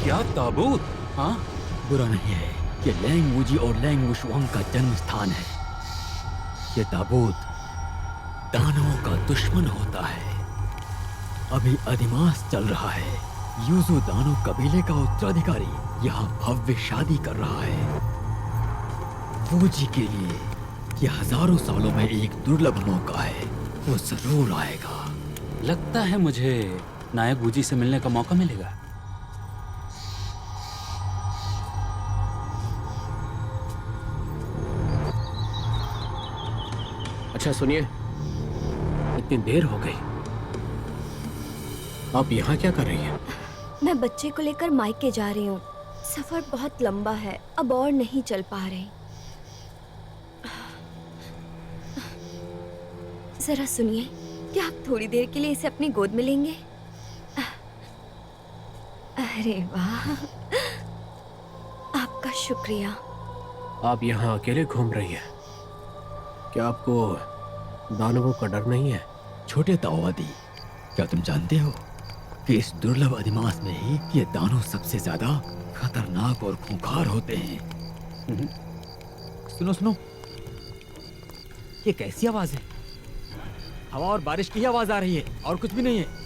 क्या ताबूत? हाँ, बुरा नहीं है। ये लैंग वूजी और लैंग वुशुआंग का जन्म स्थान है। ये ताबूत दानवों का दुश्मन होता है। अभी अधिमास चल रहा है। यूजू दानव कबीले का उत्तराधिकारी यहाँ भव्य शादी कर रहा है। वूजी के लिए ये हजारों सालों में एक दुर्लभ मौका है। वो जरूर आएगा। लगता है मुझे नायक वूजी से मिलने का मौका मिलेगा। अच्छा सुनिए, इतनी देर हो गई, आप यहाँ क्या कर रही हैं? मैं बच्चे को लेकर मायके जा रही हूँ। सफर बहुत लंबा है, अब और नहीं चल पा रही। जरा सुनिए, क्या आप थोड़ी देर के लिए इसे अपनी गोद में लेंगे? अरे वाह, आपका शुक्रिया। आप यहाँ अकेले घूम रही हैं। क्या आपको दानवों का डर नहीं है? छोटे ताओवादी, क्या तुम जानते हो कि इस दुर्लभ अधिमास में ही ये दानव सबसे ज्यादा खतरनाक और खूंखार होते हैं। सुनो सुनो, ये कैसी आवाज है? हवा और बारिश की आवाज आ रही है और कुछ भी नहीं है।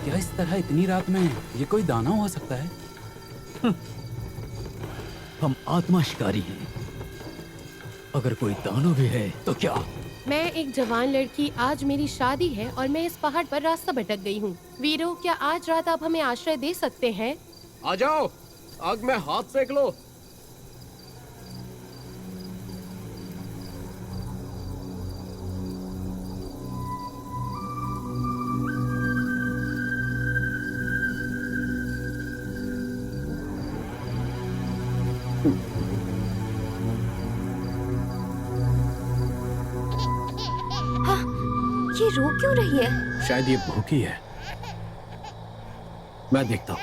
क्या इस तरह इतनी रात में ये कोई दानव हो सकता है? हम आत्मा शिकारी हैं। अगर कोई दानव भी है तो क्या? मैं एक जवान लड़की, आज मेरी शादी है और मैं इस पहाड़ पर रास्ता भटक गई हूँ। वीरों, क्या आज रात आप हमें आश्रय दे सकते हैं? आ जाओ, आग में हाथ सेक लो। ये रो क्यों रही है? शायद ये भूखी है। मैं देखता हूँ।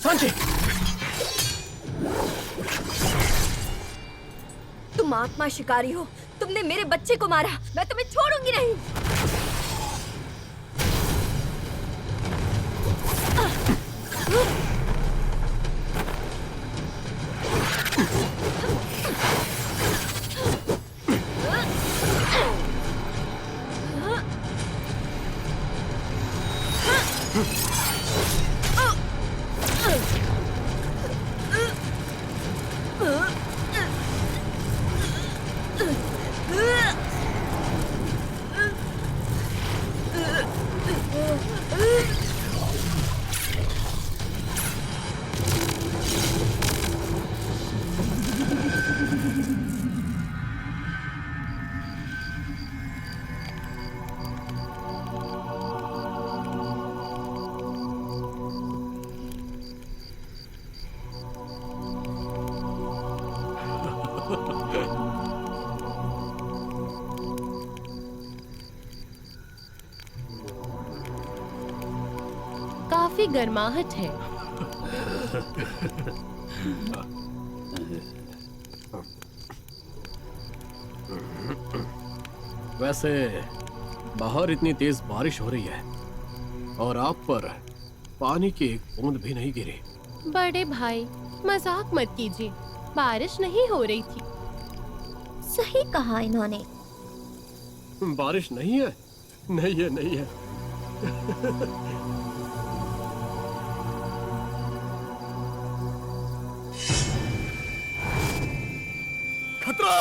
सांची! तुम आत्मा शिकारी हो। तुमने मेरे बच्चे को मारा। मैं तुम्हें छोड़ूंगी नहीं। काफी गर्माहट है। वैसे बाहर इतनी तेज बारिश हो रही है और आप पर पानी की एक बूंद भी नहीं गिरी। बड़े भाई, मजाक मत कीजिए, बारिश नहीं हो रही थी। सही कहा इन्होंने। बारिश नहीं है? नहीं है, नहीं है। खतरा!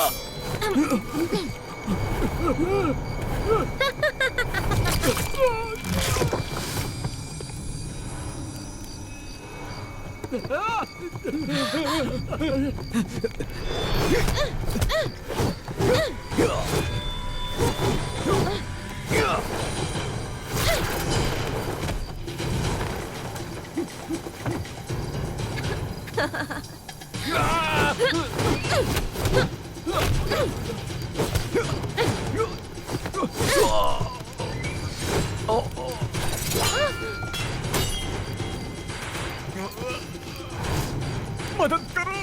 मदद करो,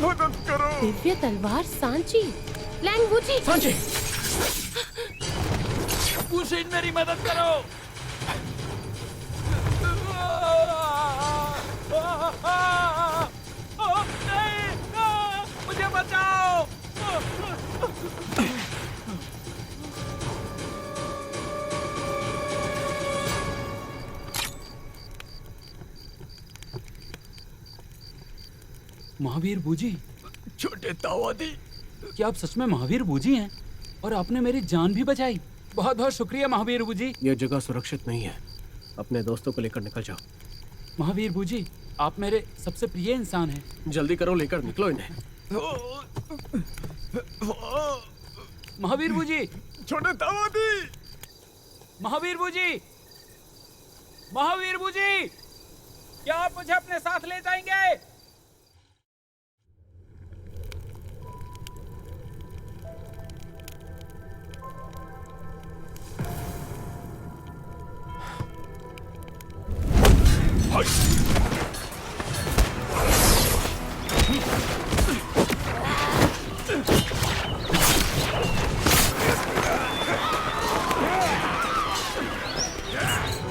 मदद करो। दिव्य तलवार सांची, लैंग वूजी। सांची, वुशिन मेरी मदद करो। नहीं, मुझे बचाओ। महावीर बूजी, छोटे तावादी, क्या आप सच में महावीर बूजी हैं? और आपने मेरी जान भी बचाई। बहुत बहुत शुक्रिया महावीर बूजी। ये जगह सुरक्षित नहीं है, अपने दोस्तों को लेकर निकल जाओ। महावीर बूजी, आप मेरे सबसे प्रिय इंसान हैं। जल्दी करो, लेकर निकलो इन्हें। महावीर बूजी, छोटे तावादी। महावीर बूजी, महावीर बूजी, क्या आप मुझे अपने साथ ले जाएंगे?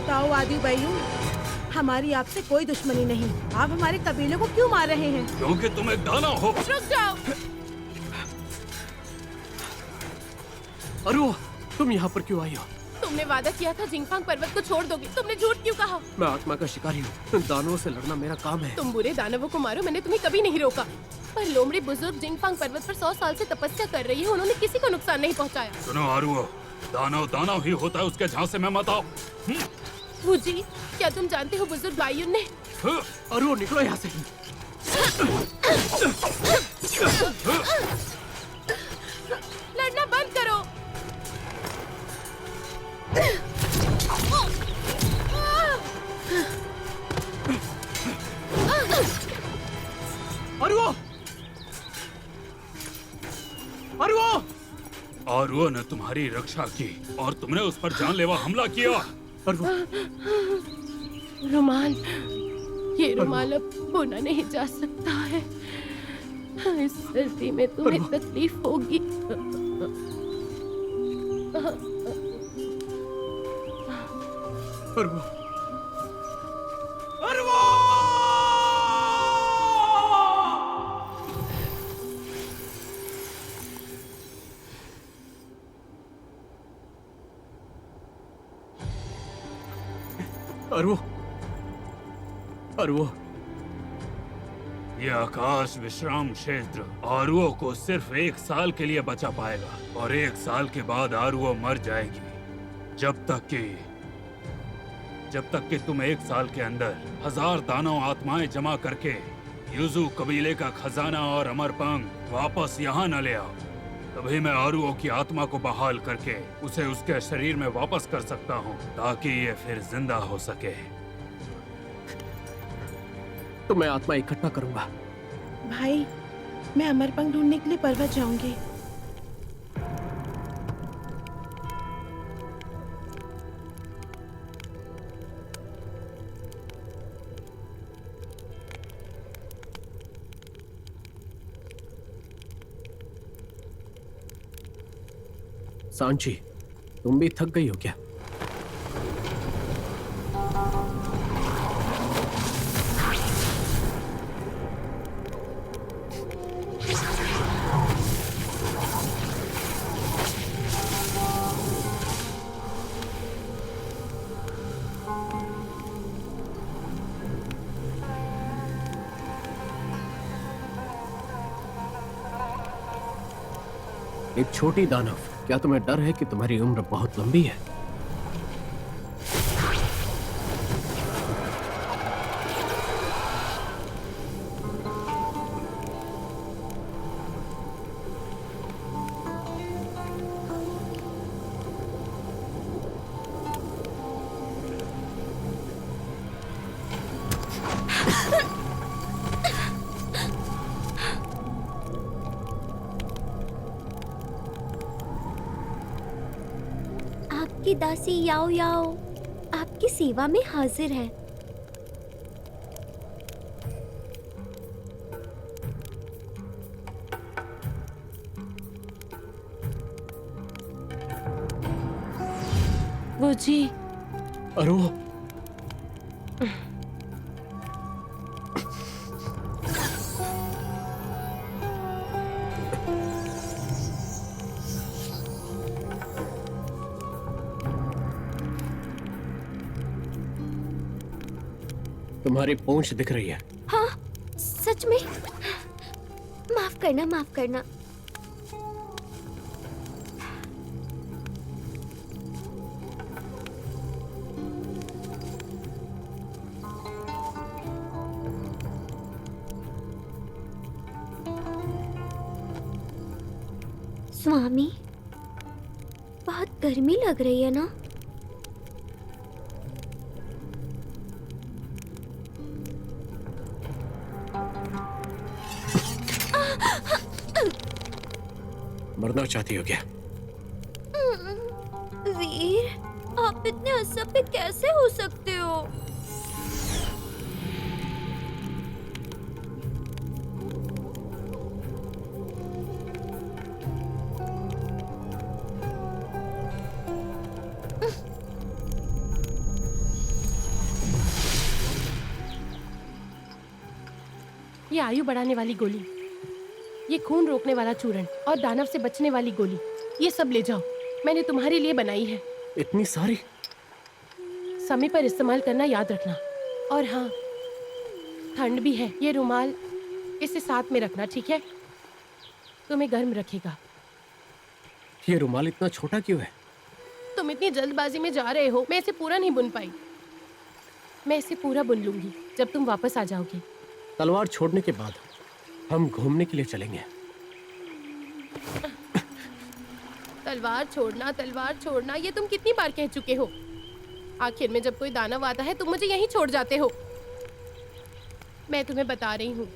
ताओवादी भाइयों, हमारी आपसे कोई दुश्मनी नहीं। आप हमारे कबीले को क्यों मार रहे हैं? क्योंकि तुम एक दानव हो। रुक जाओ। अरु, तुम यहाँ पर क्यों आई हो? तुमने वादा किया था जिंगफांग पर्वत को छोड़ दोगे। तुमने झूठ क्यों कहा? मैं आत्मा का शिकारी हूँ, दानवों से लड़ना मेरा काम है। तुम बुरे दानवों को मारो, मैंने तुम्हें कभी नहीं रोका। पर लोमड़ी बुजुर्ग जिंगफांग पर्वत पर 100 साल से तपस्या कर रही है, उन्होंने किसी को नुकसान नहीं पहुंचाया। सुनो आरुओ, दानव दानव ही होता है, उसके झांसे में मत आओ। वूजी, क्या तुम जानते हो बुजुर्ग बायुन ने? अरु, निकलो यहाँ से। लड़ना बंद करो। अरुओ! अरुओ! आरुओ ने तुम्हारी रक्षा की और तुमने उस पर जानलेवा हमला किया। अरुओ! रुमाल, ये रुमाल अब बुना नहीं जा सकता है। इस सर्दी में तुम्हें तकलीफ होगी। अरुओ! अरुओ! अरुओ! अरुओ! ये आकाश विश्राम क्षेत्र आरुओ को सिर्फ 1 साल के लिए बचा पाएगा और 1 साल के बाद आरुओ मर जाएगी। जब तक कि तुम 1 साल के अंदर 1000 दानव आत्माएं जमा करके यूजू कबीले का खजाना और अमरपंख वापस यहाँ न ले आओ, तभी मैं आरुओ की आत्मा को बहाल करके उसे उसके शरीर में वापस कर सकता हूँ, ताकि ये फिर जिंदा हो सके। तो मैं आत्मा इकट्ठा करूंगा। भाई, मैं अमरपंख ढूंढने के लिए पर्वत जाऊंगी। सांची, तुम भी थक गई हो क्या? एक छोटी दानव, क्या तुम्हें डर है कि तुम्हारी उम्र बहुत लंबी है? आपकी दासी याओ याओ आपकी सेवा में हाजिर है। वो जी, अरे वो तुम्हारी पूंछ दिख रही है। हाँ, सच में। माफ करना, माफ करना। स्वामी, बहुत गर्मी लग रही है ना? मरना चाहती हो क्या? वीर, आप इतने असभ्य कैसे हो सकते हो? ये आयु बढ़ाने वाली गोली, ये खून रोकने वाला चूर्ण और दानव से बचने वाली गोली, ये सब ले जाओ। मैंने तुम्हारे लिए बनाई है। इतनी सारी? समय पर इस्तेमाल करना याद रखना। और हाँ, ठंड भी है, ये रुमाल इसे साथ में रखना, ठीक है? तुम्हें गर्म रखेगा। ये रुमाल इतना छोटा क्यों है? तुम इतनी जल्दबाजी में जा रहे हो, मैं इसे पूरा नहीं बुन पाई। मैं इसे पूरा बुन लूंगी जब तुम वापस आ जाओगे। तलवार छोड़ने के बाद हम घूमने के लिए चलेंगे। तलवार छोड़ना, ये तुम कितनी बार कह चुके हो। आखिर में जब कोई दानव आता है तुम मुझे यहीं छोड़ जाते हो। मैं तुम्हें बता रही हूँ,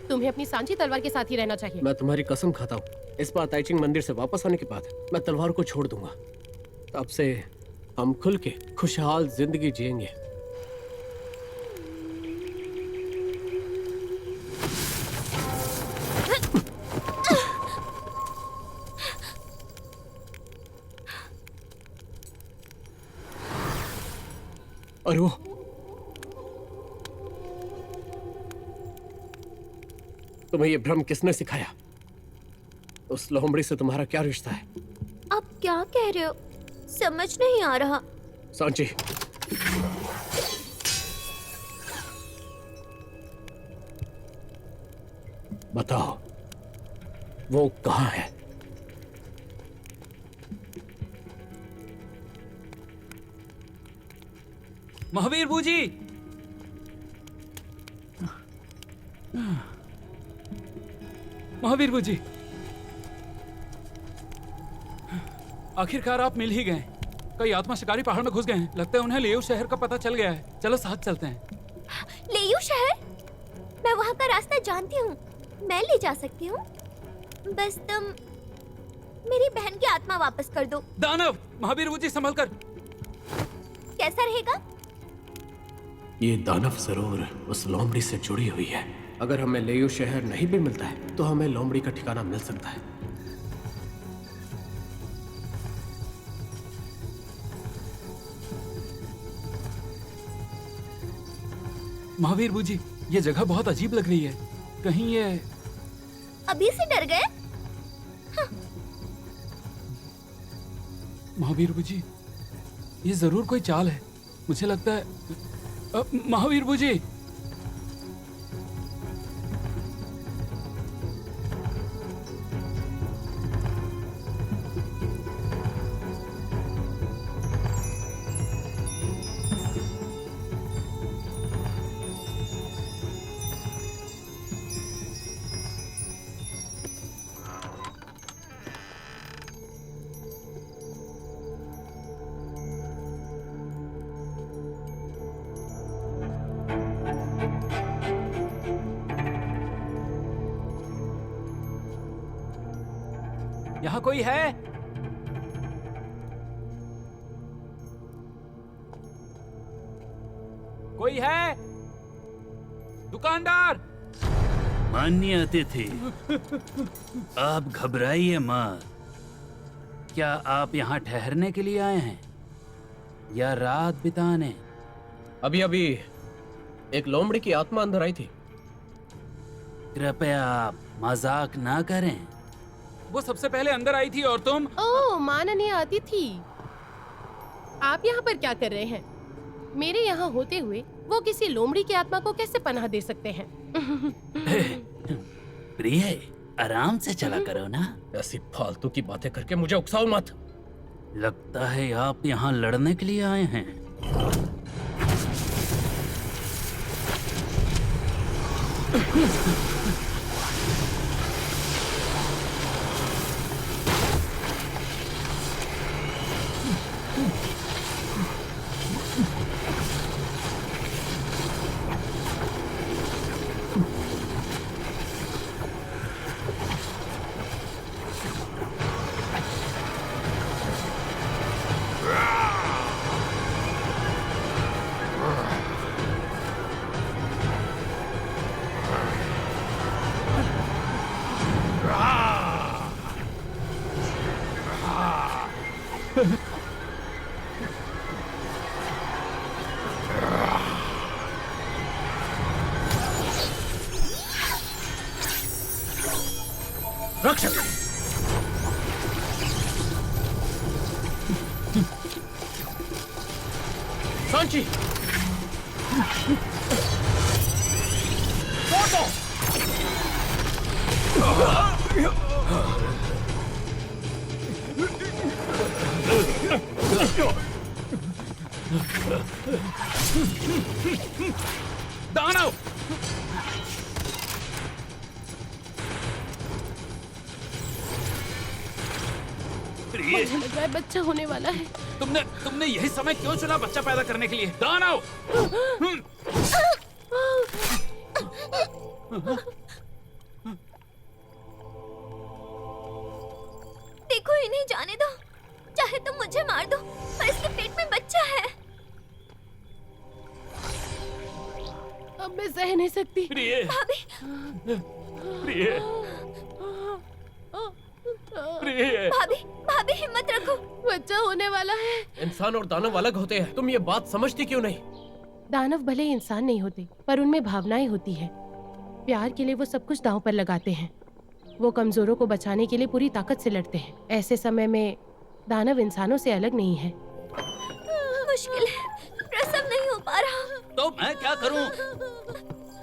तुम्हें अपनी सांची तलवार के साथ ही रहना चाहिए। मैं तुम्हारी कसम खाता हूँ, इस बार ताइचिंग मंदिर से वापस आने के बाद मैं तलवार को छोड़ दूंगा। तब से हम खुल के खुशहाल जिंदगी जिएंगे। अरे वो तुम्हें ये भ्रम किसने सिखाया? उस लोमड़ी से तुम्हारा क्या रिश्ता है? आप क्या कह रहे हो? समझ नहीं आ रहा। सांची, बताओ वो कहाँ है? महावीर बूजी, महावीर बूजी, आखिरकार आप मिल ही गए। कई आत्मा शिकारी पहाड़ में घुस गए हैं। लगता है उन्हें लेयू शहर का पता चल गया है। चलो साथ चलते हैं। लेयू शहर? मैं वहाँ का रास्ता जानती हूँ, मैं ले जा सकती हूँ। बस तुम मेरी बहन की आत्मा वापस कर दो। दानव! महावीर बूजी संभल कर। कैसा रहेगा? ये दानव जरूर उस लोमड़ी से जुड़ी हुई है। अगर हमें लेयू शहर नहीं भी मिलता है तो हमें लोमड़ी का ठिकाना मिल सकता है। महावीर बूजी, ये जगह बहुत अजीब लग रही है। कहीं ये... अभी से डर गए? महावीर बूजी, ये जरूर कोई चाल है। मुझे लगता है महावीर बूजी, यहाँ कोई है? दुकानदार। माननीय अतिथि, आप घबराइए मत। क्या आप यहाँ ठहरने के लिए आए हैं या रात बिताने? अभी अभी एक लोमड़ी की आत्मा अंदर आई थी। कृपया आप मजाक ना करें। वो सबसे पहले अंदर आई थी और तुम। ओह माननीय अतिथि, आप यहाँ पर क्या कर रहे हैं? मेरे यहाँ होते हुए वो किसी लोमड़ी की आत्मा को कैसे पनाह दे सकते हैं? प्रिय, आराम से चला करो ना। ऐसी फालतू की बातें करके मुझे उकसाओ मत। लगता है आप यहाँ लड़ने के लिए आए हैं। रक्षक, सांची, दानव। मुझे लग रहा है बच्चा होने वाला है। तुमने तुमने यही समय क्यों चुना बच्चा पैदा करने के लिए? दानव। देखो, इन्हें जाने दो। चाहे तुम मुझे मार दो, पर इसके पेट में बच्चा है। अब मैं सह नहीं सकती। प्रिय, भाभी, प्रिय, प्रिय। भाभी, भाभी हिम्मत रखो। बच्चा होने वाला है। इंसान और दानव अलग होते हैं। तुम ये बात समझती क्यों नहीं? दानव भले इंसान नहीं होते, पर उनमें भावनाएं होती हैं। प्यार के लिए वो सब कुछ दांव पर लगाते हैं। वो कमजोरों को बचाने के लिए पूरी ताकत से लड़ते हैं। ऐसे समय में दानव इंसानों से अलग नहीं है। मुश्किल है, प्रसव नहीं हो पा रहा। तो मैं क्या करूं?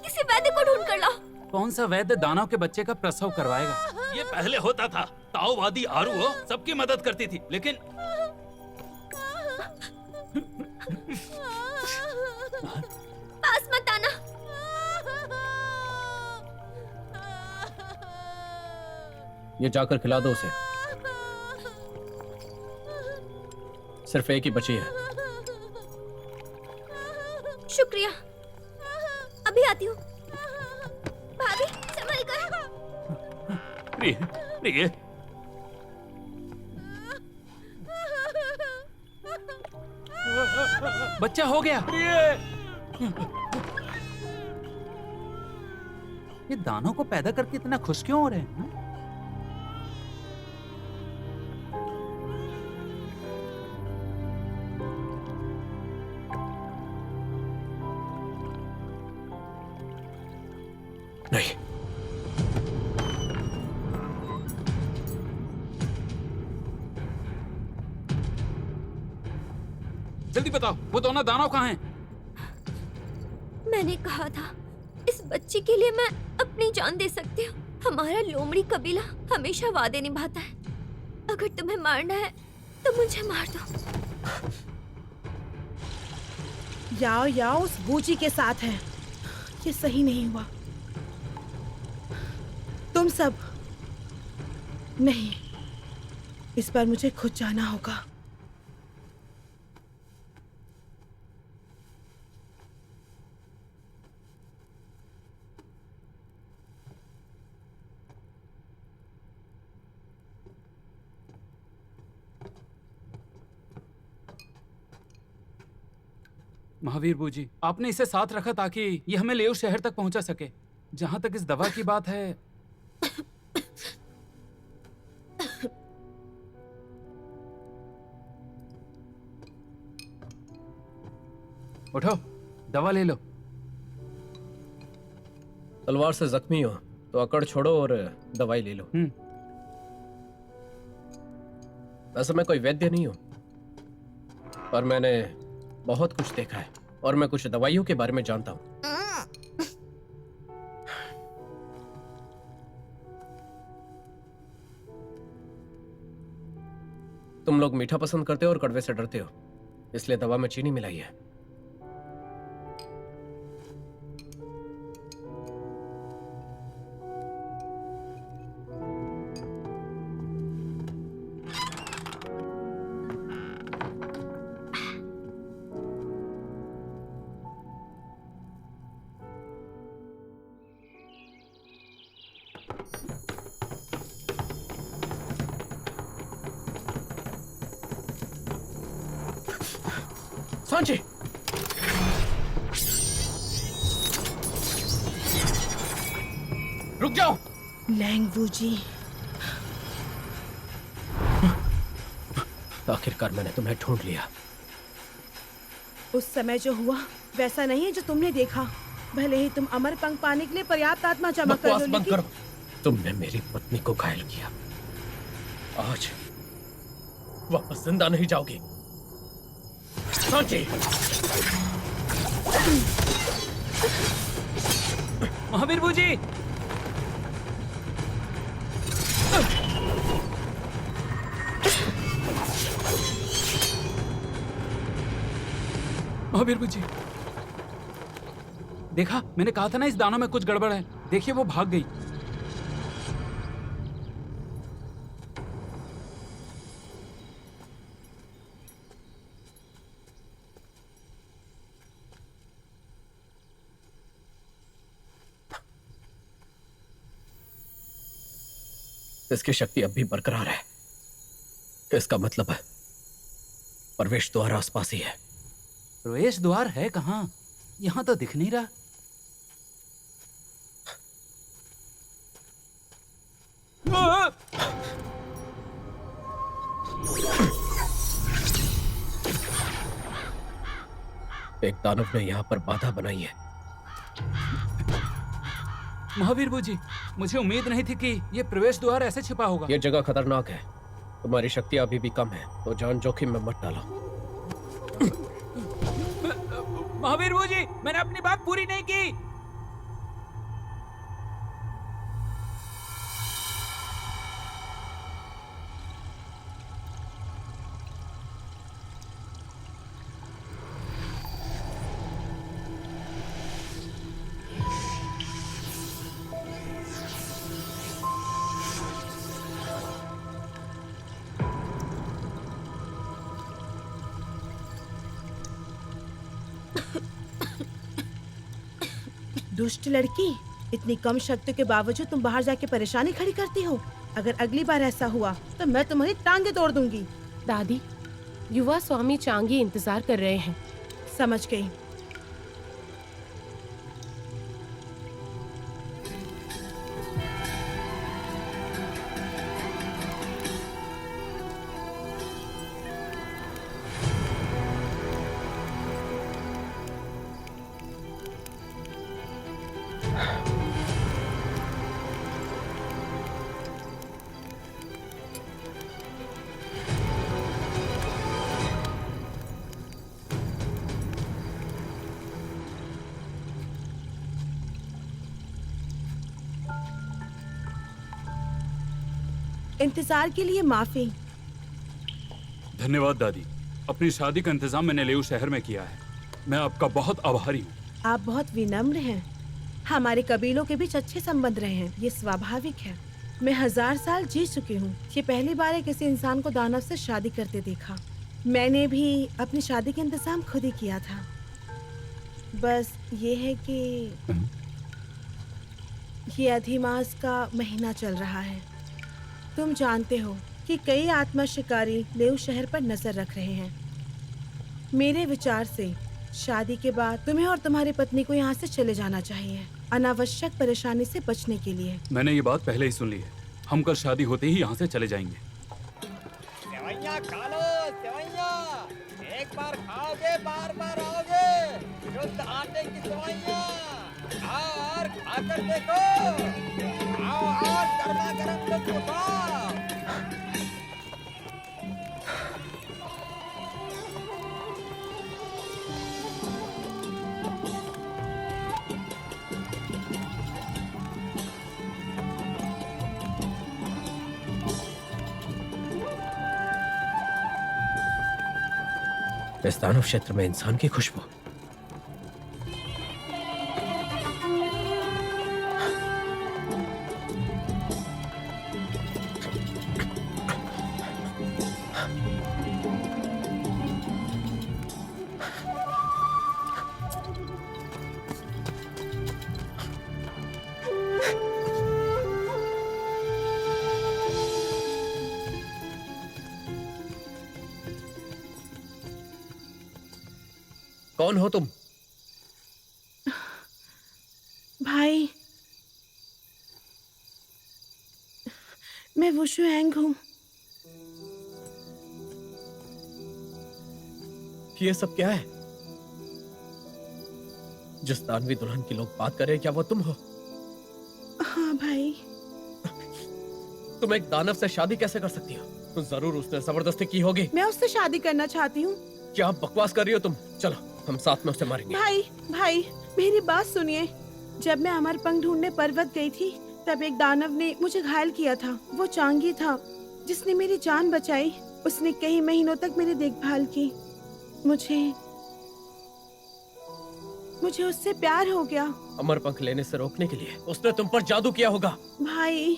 किसी वैद्य को ढूंढ कर लाओ। कौन सा वैद्य दानव के बच्चे का प्रसव करवाएगा? ये पहले होता था। ताओवादी आरुओ सबकी मदद करती थी, लेकिन पास मत आना। ये जाकर खिला दो उसे। सिर्फ एक ही बची है। शुक्रिया, अभी आती हूँ। भाभी, संभल कर। प्रिय, प्रिय। बच्चा हो गया। प्रिय, ये दानव को पैदा करके इतना खुश क्यों हो रहे हैं? नहीं, जल्दी बताओ, वो दोनों दानव कहाँ हैं? मैंने कहा था, इस बच्चे के लिए मैं अपनी जान दे सकती हूँ। हमारा लोमड़ी कबीला हमेशा वादे निभाता है। अगर तुम्हें मारना है तो मुझे मार दो। याओ याओ उस बूची के साथ है। ये सही नहीं हुआ। तुम सब नहीं, इस बार मुझे खुद जाना होगा। महावीर बूजी, आपने इसे साथ रखा ताकि ये हमें लेव शहर तक पहुंचा सके। जहां तक इस दवा की बात है, उठो, दवा ले लो। तलवार से जख्मी हो तो अकड़ छोड़ो और दवाई ले लो। वैसे मैं कोई वैद्य नहीं हूं, पर मैंने बहुत कुछ देखा है और मैं कुछ दवाइयों के बारे में जानता हूं। तुम लोग मीठा पसंद करते हो और कड़वे से डरते हो, इसलिए दवा में चीनी मिलाई है। सांची, रुक जाओ। लैंगवू जी, आखिरकार मैंने तुम्हें ढूंढ लिया। उस समय जो हुआ वैसा नहीं है जो तुमने देखा। भले ही तुम अमर पंख पाने के लिए पर्याप्त आत्मा जमा कर बकवास लो, बंद लेकिन करो। तुमने मेरी पत्नी को घायल किया, आज वापस जिंदा नहीं जाओगी। सांची, महावीर बूजी, महावीर बूजी, देखा, मैंने कहा था ना इस दानों में कुछ गड़बड़ है। देखिए वो भाग गई। इसकी शक्ति अब भी बरकरार है। इसका मतलब है प्रवेश द्वार आसपास ही है। प्रवेश द्वार है कहाँ? यहां तो दिख नहीं रहा। एक दानव ने यहाँ पर बाधा बनाई है। महावीर बूजी, मुझे उम्मीद नहीं थी कि ये प्रवेश द्वार ऐसे छिपा होगा। यह जगह खतरनाक है। तुम्हारी शक्ति अभी भी कम है, तो जान जोखिम में मत डालो। महावीर बूजी, मैंने अपनी बात पूरी नहीं की। दुष्ट लड़की, इतनी कम शक्ति के बावजूद तुम बाहर जाके परेशानी खड़ी करती हो। अगर अगली बार ऐसा हुआ तो मैं तुम्हारी टांगे तोड़ दूंगी। दादी, युवा स्वामी चांगी इंतजार कर रहे हैं। समझ गई। इंतजार के लिए माफी। धन्यवाद दादी। अपनी शादी का इंतजाम मैंने लेव शहर में किया है। मैं आपका बहुत आभारी हूँ। आप बहुत विनम्र हैं। हमारे कबीलों के बीच अच्छे संबंध रहे हैं, ये स्वाभाविक है। मैं 1000 साल जी चुकी हूँ। ये पहली बार है किसी इंसान को दानव से शादी करते देखा। मैंने भी अपनी शादी का इंतजाम खुद ही किया था। बस ये है कि ये अधिमास का महीना चल रहा है। तुम जानते हो कि कई आत्मा शिकारी लेव शहर पर नजर रख रहे हैं। मेरे विचार से शादी के बाद तुम्हें और तुम्हारी पत्नी को यहाँ से चले जाना चाहिए, अनावश्यक परेशानी से बचने के लिए। मैंने ये बात पहले ही सुन ली है। हम कल शादी होते ही यहाँ से चले जाएंगे। सेवैया खा लो, सेवैया। एक बार खाओगे बार बार आओगे। शुद्ध आटे की सेवैया। आओ और खाकर देखो। आओ और गर्मा गर्म लुत्फ उठाओ। इस दानव क्षेत्र में इंसान की खुशबू। कौन हो तुम? भाई, मैं वुशु हैंग हूँ। ये सब क्या है? जिस दानवी दुल्हन की लोग बात कर रहे हैं, क्या वो तुम हो? हाँ भाई। तुम एक दानव से शादी कैसे कर सकती हो? जरूर उसने जबरदस्ती की होगी। मैं उससे शादी करना चाहती हूँ। क्या बकवास कर रही हो तुम? चलो हम साथ में उसे मारेंगे। भाई मेरी बात सुनिए। जब मैं अमरपंख ढूंढने पर्वत गई थी, तब एक दानव ने मुझे घायल किया था। वो चांगी था जिसने मेरी जान बचाई। उसने कई महीनों तक मेरी देखभाल की। मुझे उससे प्यार हो गया। अमरपंख लेने से रोकने के लिए उसने तुम पर जादू किया होगा। भाई,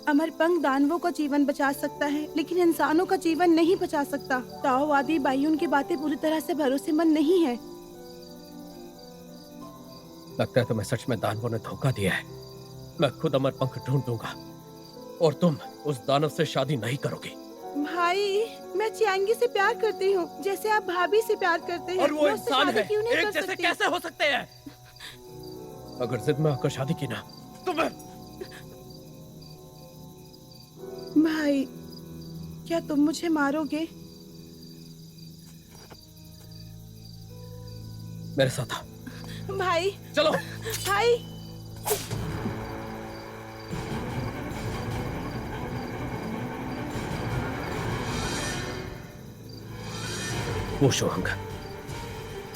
अमरपंख दानवों का जीवन बचा सकता है, लेकिन इंसानों का जीवन नहीं बचा सकता। ताओवादी बायुन की बातें पूरी तरह से भरोसेमंद नहीं है। लगता है तुम्हें सच में दानवों ने धोखा दिया है। मैं खुद अमरपंख ढूंढूंगा और तुम उस दानव से शादी नहीं करोगी। भाई, मैं चियांगी से प्यार करती हूँ, जैसे आप भाभी से प्यार करते हैं। और वो मैं उससे इंसान शादी है, क्यों नहीं एक कर जैसे सकती? कैसे हो सकते हैं? अगर जिद में आकर शादी की ना, तुम्हें भाई, क्या तुम मुझे मारोगे? मेरे साथ आओ। भाई, चलो। भाई, वो शुआंग,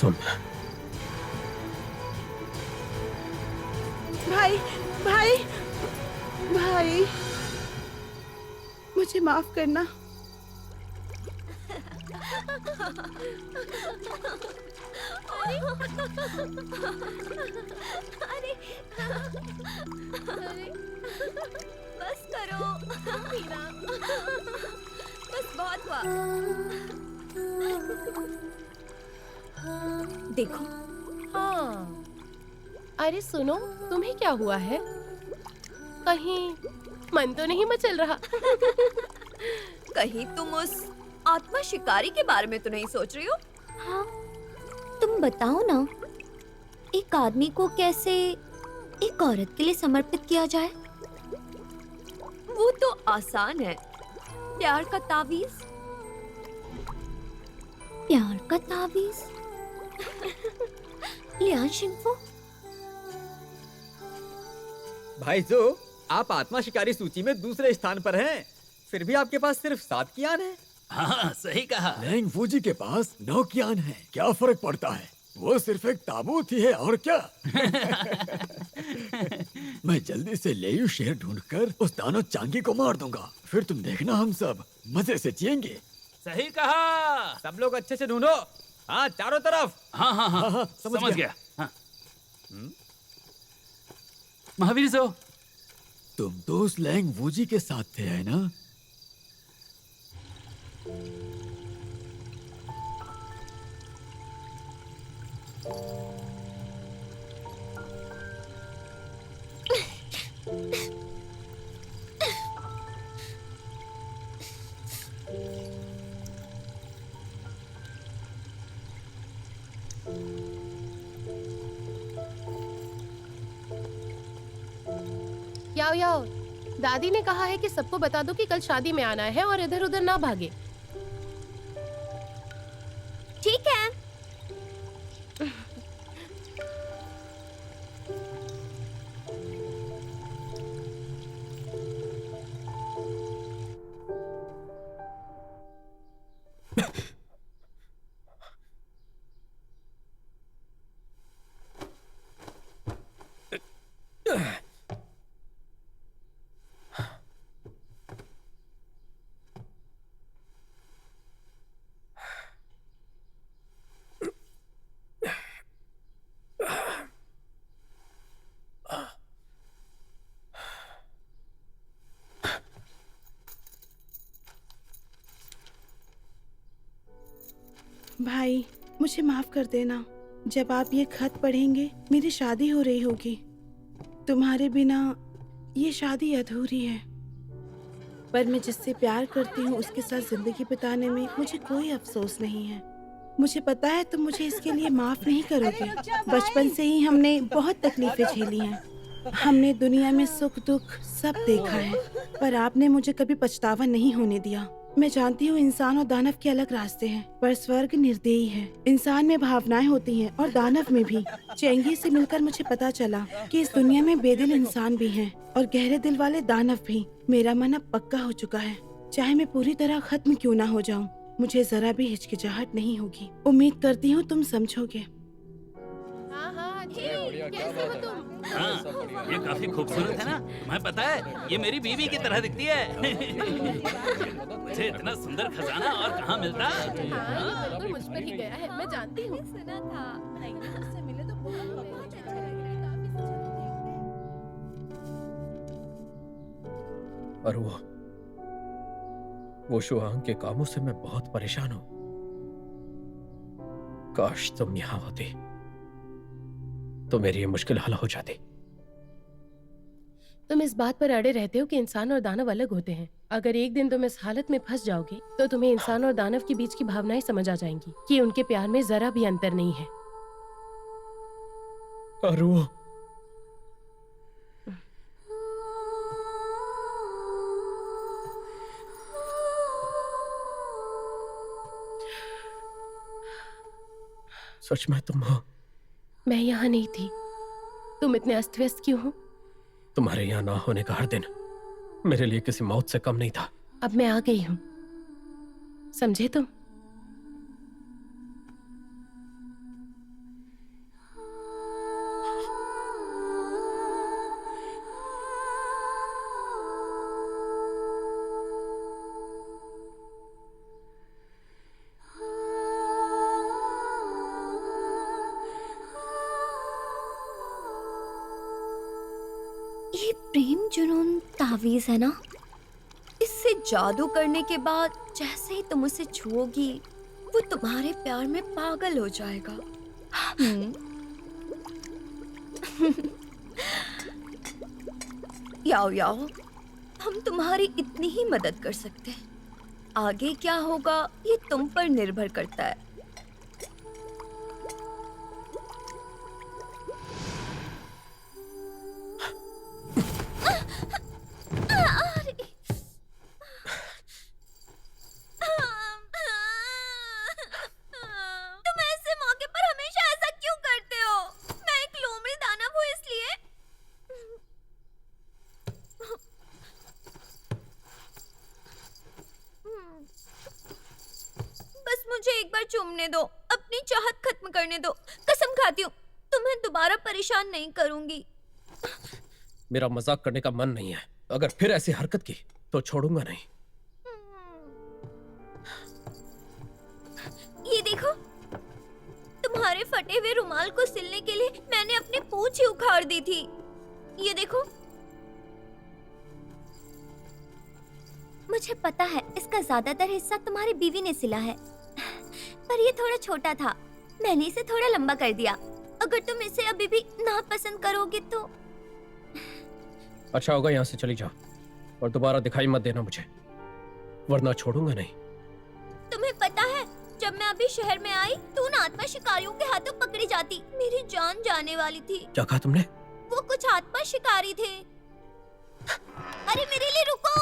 तुम भाई, भाई, भाई, मुझे माफ करना। अरे बस करो। बस बहुत हुआ। देखो, हाँ। अरे सुनो, तुम्हें क्या हुआ है? कहीं मन तो नहीं मचल रहा? कहीं तुम उस आत्मा शिकारी के बारे में तो नहीं सोच रही हो? हाँ, तुम बताओ ना, एक आदमी को कैसे एक औरत के लिए समर्पित किया जाए? वो तो आसान है। प्यार का तावीज। प्यार का तावीज। लियान शिंफो। भाई जो, आप आत्मा शिकारी सूची में दूसरे स्थान पर हैं, फिर भी आपके पास सिर्फ 7 कियान है। हाँ सही कहा। लैंग फूजी के पास 9 कियान है। क्या फर्क पड़ता है? वो सिर्फ एक ताबूत ही है, और क्या? मैं जल्दी से लेयू शहर ढूंढकर उस दानव चांगी को मार दूंगा। फिर तुम देखना, हम सब मजे से जिएंगे। सही कहा। सब लोग अच्छे से ढूंढो। हाँ, चारों तरफ। हाँ हाँ हाँ, हाँ, समझ गया। हाँ। महावीर जो, तुम तो उस लैंग वूजी के साथ थे, है ना? याओ याओ, दादी ने कहा है कि सबको बता दो कि कल शादी में आना है और इधर उधर ना भागे। ठीक है। भाई, मुझे माफ कर देना। जब आप ये खत पढ़ेंगे मेरी शादी हो रही होगी। तुम्हारे बिना ये शादी अधूरी है। पर मैं जिससे प्यार करती हूँ उसके साथ जिंदगी बिताने में मुझे कोई अफसोस नहीं है। मुझे पता है तुम मुझे इसके लिए माफ नहीं करोगे। बचपन से ही हमने बहुत तकलीफें झेली हैं। हमने दुनिया में सुख दुख सब देखा है, पर आपने मुझे कभी पछतावा नहीं होने दिया। मैं जानती हूँ इंसान और दानव के अलग रास्ते हैं, पर स्वर्ग निर्दयी है। इंसान में भावनाएं होती हैं और दानव में भी। चेंगी से मिलकर मुझे पता चला कि इस दुनिया में बेदिल इंसान भी हैं और गहरे दिल वाले दानव भी। मेरा मन अब पक्का हो चुका है। चाहे मैं पूरी तरह खत्म क्यों ना हो जाऊँ, मुझे जरा भी हिचकिचाहट नहीं होगी। उम्मीद करती हूँ तुम समझोगे। हाँ हाँ जी, कैसे हो तुम? हाँ, ये काफी खूबसूरत है ना। तुम्हें पता है ये मेरी बीवी की तरह दिखती है। मुझे इतना सुंदर खजाना और कहाँ मिलता। हाँ, ये बिल्कुल मुझ पर ही गया है, मैं जानती हूँ। सुना था। उससे मिले तो बहुत अच्छा लगेगा। और वो शुआंग के कामों से मैं बहुत परेशान हूँ। काश तुम यहाँ होती तो मेरी ये मुश्किल हल हो जाती। तुम इस बात पर अड़े रहते हो कि इंसान और दानव अलग होते हैं। अगर एक दिन तुम इस हालत में फंस जाओगे तो तुम्हें इंसान और दानव के बीच की भावनाएं समझ आ जाएंगी कि उनके प्यार में जरा भी अंतर नहीं है। और वो सच में तुम हो? मैं यहाँ नहीं थी। तुम इतने अस्त व्यस्त क्यों हो? तुम्हारे यहाँ ना होने का हर दिन मेरे लिए किसी मौत से कम नहीं था। अब मैं आ गई हूँ, समझे तुम? ये प्रेम जुनून तावीज है ना? इससे जादू करने के बाद जैसे ही तुम उसे छुओगी वो तुम्हारे प्यार में पागल हो जाएगा। याओ याओ, हम तुम्हारी इतनी ही मदद कर सकते हैं। आगे क्या होगा ये तुम पर निर्भर करता है। तुम ऐसे मौके पर हमेशा ऐसा क्यों करते हो? मैं एक लोमड़ी दानव हूँ इसलिए। बस मुझे एक बार चूमने दो, अपनी चाहत खत्म करने दो। कसम खाती हूँ तुम्हें दोबारा परेशान नहीं करूंगी। मेरा मजाक करने का मन नहीं है। अगर फिर ऐसी हरकत की तो छोड़ूंगा नहीं। ये देखो, तुम्हारे फटे हुए रुमाल को सिलने के लिए मैंने अपनी पूंछ ही उखाड़ दी थी। ये देखो। मुझे पता है इसका ज्यादातर हिस्सा तुम्हारी बीवी ने सिला है, पर ये थोड़ा छोटा था। मैंने इसे थोड़ा लंबा कर दिया। अगर तुम इसे अभी भी नापसंद करोगे तो। अच्छा होगा यहाँ से चली जाओ और दोबारा दिखाई मत देना मुझे, वरना छोड़ूंगा नहीं। तुम्हें पता है जब मैं अभी शहर में आई तो उन आत्मा शिकारियों के हाथों पकड़ी जाती मेरी जान जाने वाली थी। क्या कहा तुमने? वो कुछ आत्मा शिकारी थे। अरे मेरे लिए रुको।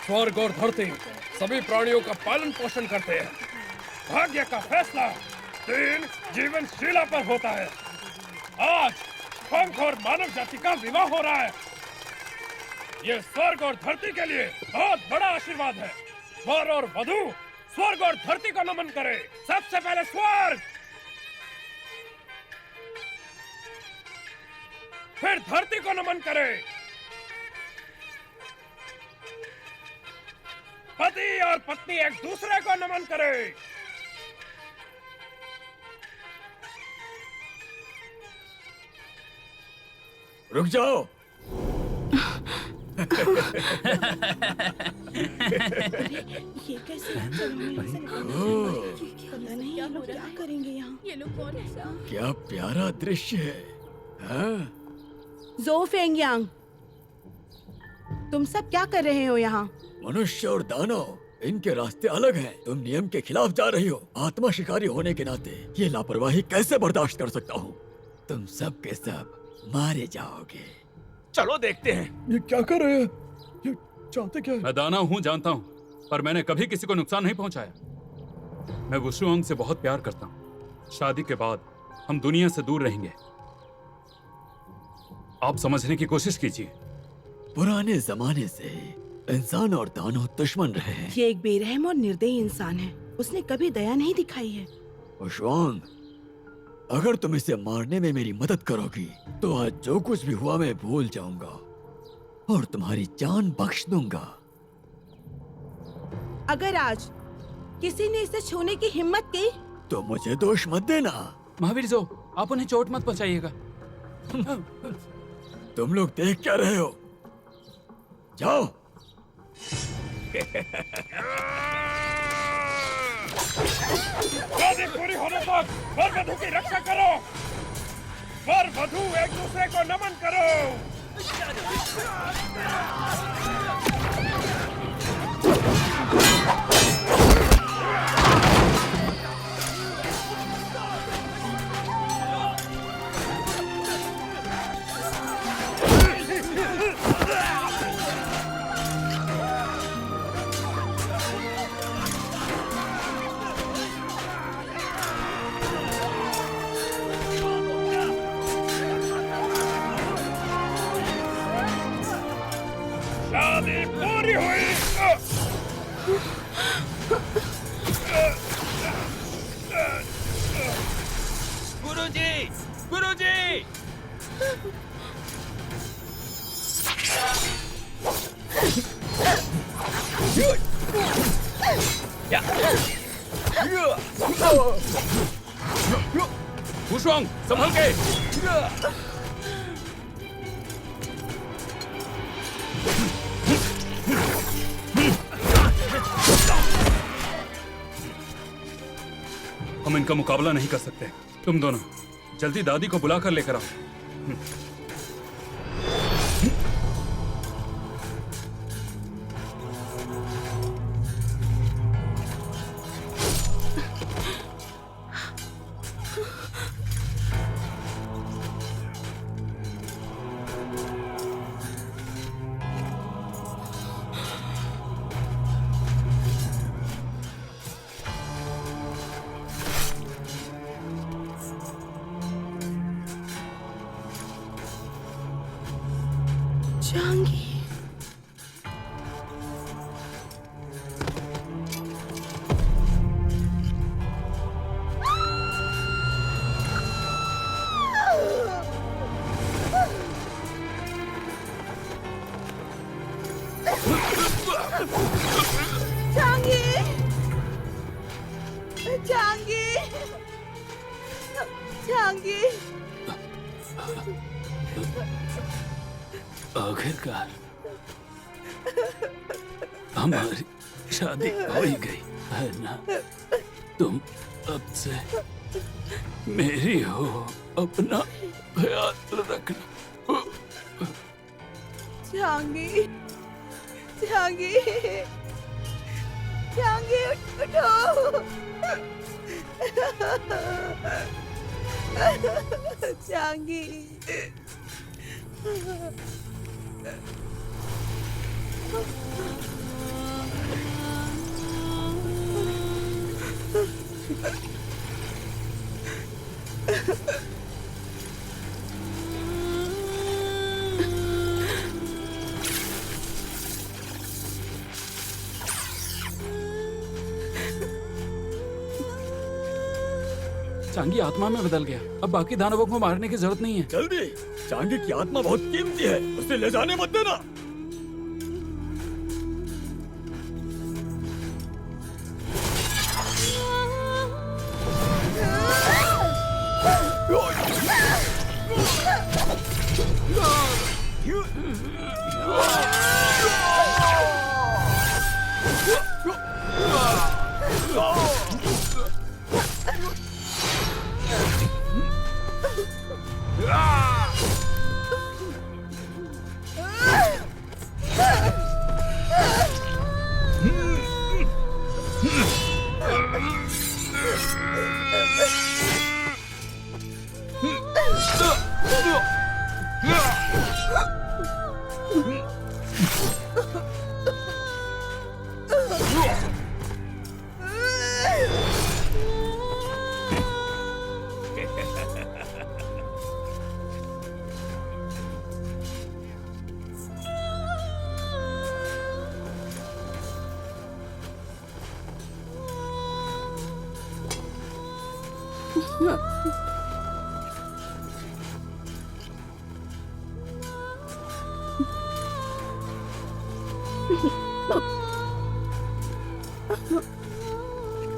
स्वर्ग और धरती सभी प्राणियों का पालन पोषण करते हैं। भाग्य का फैसला 3 जीवनशीला पर होता है। आज पंख और मानव जाति का विवाह हो रहा है। ये स्वर्ग और धरती के लिए बहुत बड़ा आशीर्वाद है। वर और वधू स्वर्ग और धरती को नमन करे। सबसे पहले स्वर्ग, फिर धरती को नमन करे। पति और पत्नी एक दूसरे को नमन करें। रुक जाओ। ये कैसे पता नहीं ये लोग क्या करेंगे यहाँ। ये लोग कौन है? क्या प्यारा दृश्य है। हाँ? ज़ो फेंगयांग, तुम सब क्या कर रहे हो यहाँ? मनुष्य और दानव, इनके रास्ते अलग हैं। तुम नियम के खिलाफ जा रही हो। आत्मा शिकारी होने के नाते ये लापरवाही कैसे बर्दाश्त कर सकता हूँ। तुम सब के सब मारे जाओगे। चलो देखते हैं ये क्या कर रहे हैं। ये चाहते क्या है? मैं दानव हूँ, जानता हूँ, पर मैंने कभी किसी को नुकसान नहीं पहुंचाया। मैं वुशुआंग से बहुत प्यार करता हूँ। शादी के बाद हम दुनिया से दूर रहेंगे। आप समझने की कोशिश कीजिए। पुराने जमाने से इंसान और दानव दुश्मन रहे हैं। ये एक बेरहम और निर्दयी इंसान है। उसने कभी दया नहीं दिखाई है। वुशुआंग, अगर तुम इसे मारने में मेरी मदद करोगी तो आज जो कुछ भी हुआ मैं भूल जाऊंगा और तुम्हारी जान बख्श दूंगा। अगर आज किसी ने इसे छूने की हिम्मत की तो मुझे दोष मत देना। महावीर जो, आप उन्हें चोट मत पहुंचाइएगा। तुम लोग देख क्या रहे हो? जाओ। शादी पूरी होने तक वर वधू की रक्षा करो। वर वधू एक दूसरे को नमन करो। शादी पूरी हुई। गुरुजी, गुरुजी! वुशुआंग, संभल के। हम इनका मुकाबला नहीं कर सकते। तुम दोनों जल्दी दादी को बुला कर लेकर आओ। जाऊंगी। जाऊंगी। जाऊंगी। जाऊंगी। आखिरकार हमारी शादी हो ही गई। है ना, तुम अब से मेरी हो, अपना ख्याल रखना। जहांगीर, जहांगीर, जहांगीर उठो। जहांगीर। चांगी आत्मा में बदल गया। अब बाकी दानवों को मारने की जरूरत नहीं है। जल्दी, चांगी की आत्मा बहुत कीमती है, उसे ले जाने मत देना।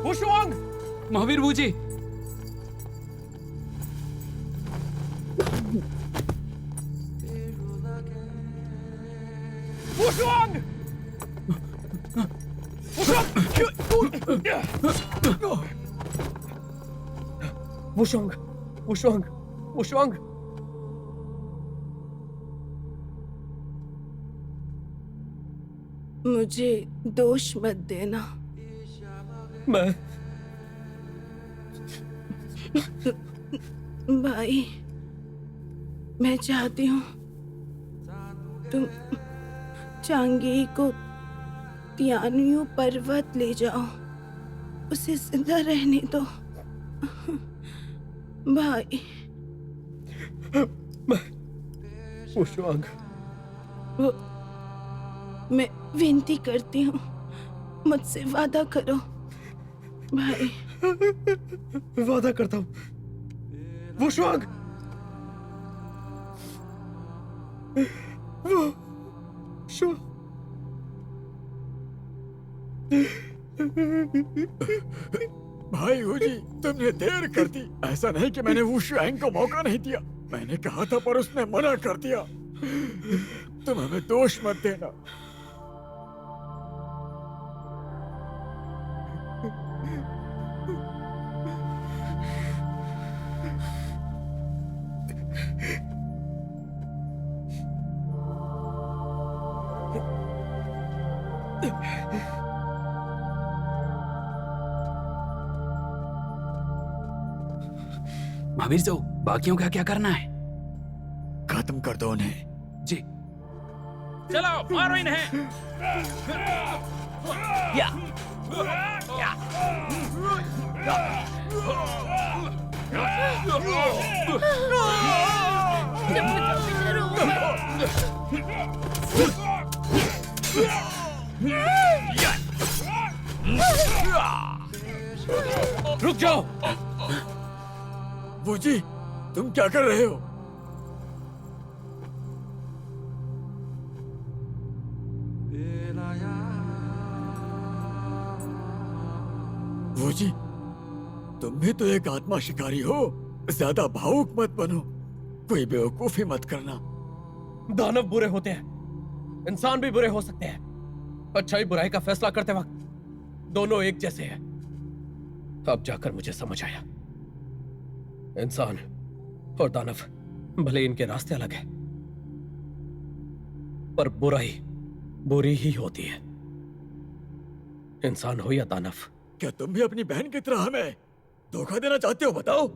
वुशुआंग! महावीर बूजी, वुशुआंग! वुशुआंग! वुशुआंग! वुशुआंग! मुझे दोष मत देना। मैं भाई, मैं चाहती हूँ तुम चांगी को तियानियों पर्वत ले जाओ, उसे जिंदा रहने दो। भाई, वुशुआंग, वो मैं विनती करती हूँ, मुझसे वादा करो भाई। वादा करता हूँ। वुशुआंग! भाई वूजी, तुमने देर कर दी। ऐसा नहीं कि मैंने वुशुआंग को मौका नहीं दिया, मैंने कहा था पर उसने मना कर दिया। तुम हमें दोष मत देना। महावीर जो बाकियों का क्या करना है? खत्म कर दो उन्हें। जी। चलो मारो इन्हें। या। रुक जाओ। वूजी, तुम क्या कर रहे हो? वूजी, तुम भी तो एक आत्मा शिकारी हो, ज्यादा भावुक मत बनो, कोई बेवकूफी मत करना। दानव बुरे होते हैं, इंसान भी बुरे हो सकते हैं। अच्छाई बुराई का फैसला करते वक्त दोनों एक जैसे हैं। अब जाकर मुझे समझ आया, इंसान और दानव भले इनके रास्ते अलग हैं, पर बुराई बुरी ही होती है, इंसान हो या दानव। क्या तुम भी अपनी बहन की तरह हमें धोखा देना चाहते हो? बताओ।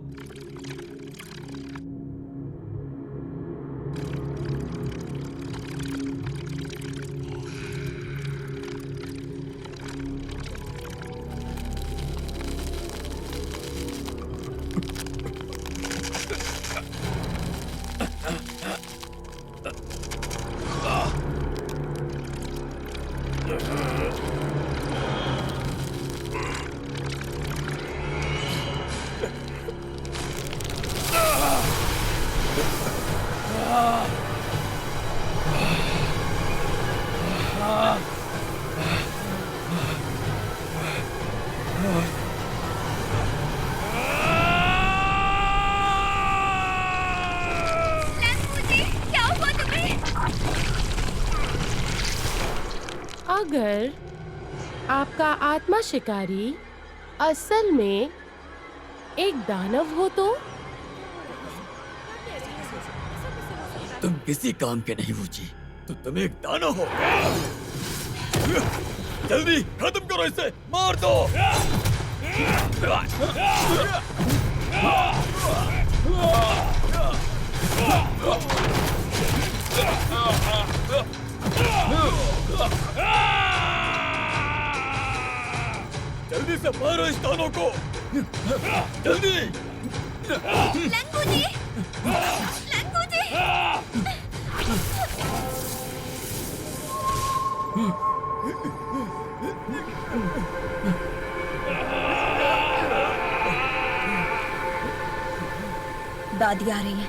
अगर आपका आत्मा शिकारी असल में एक दानव हो तो? तुम किसी काम के नहीं बूझी, तो तुम एक दानव हो। जल्दी खत्म करो इसे, मार दो। जल्दी से मारो इस दानव को, जल्दी। लंगू जी! लंगू जी! दादी आ रही है।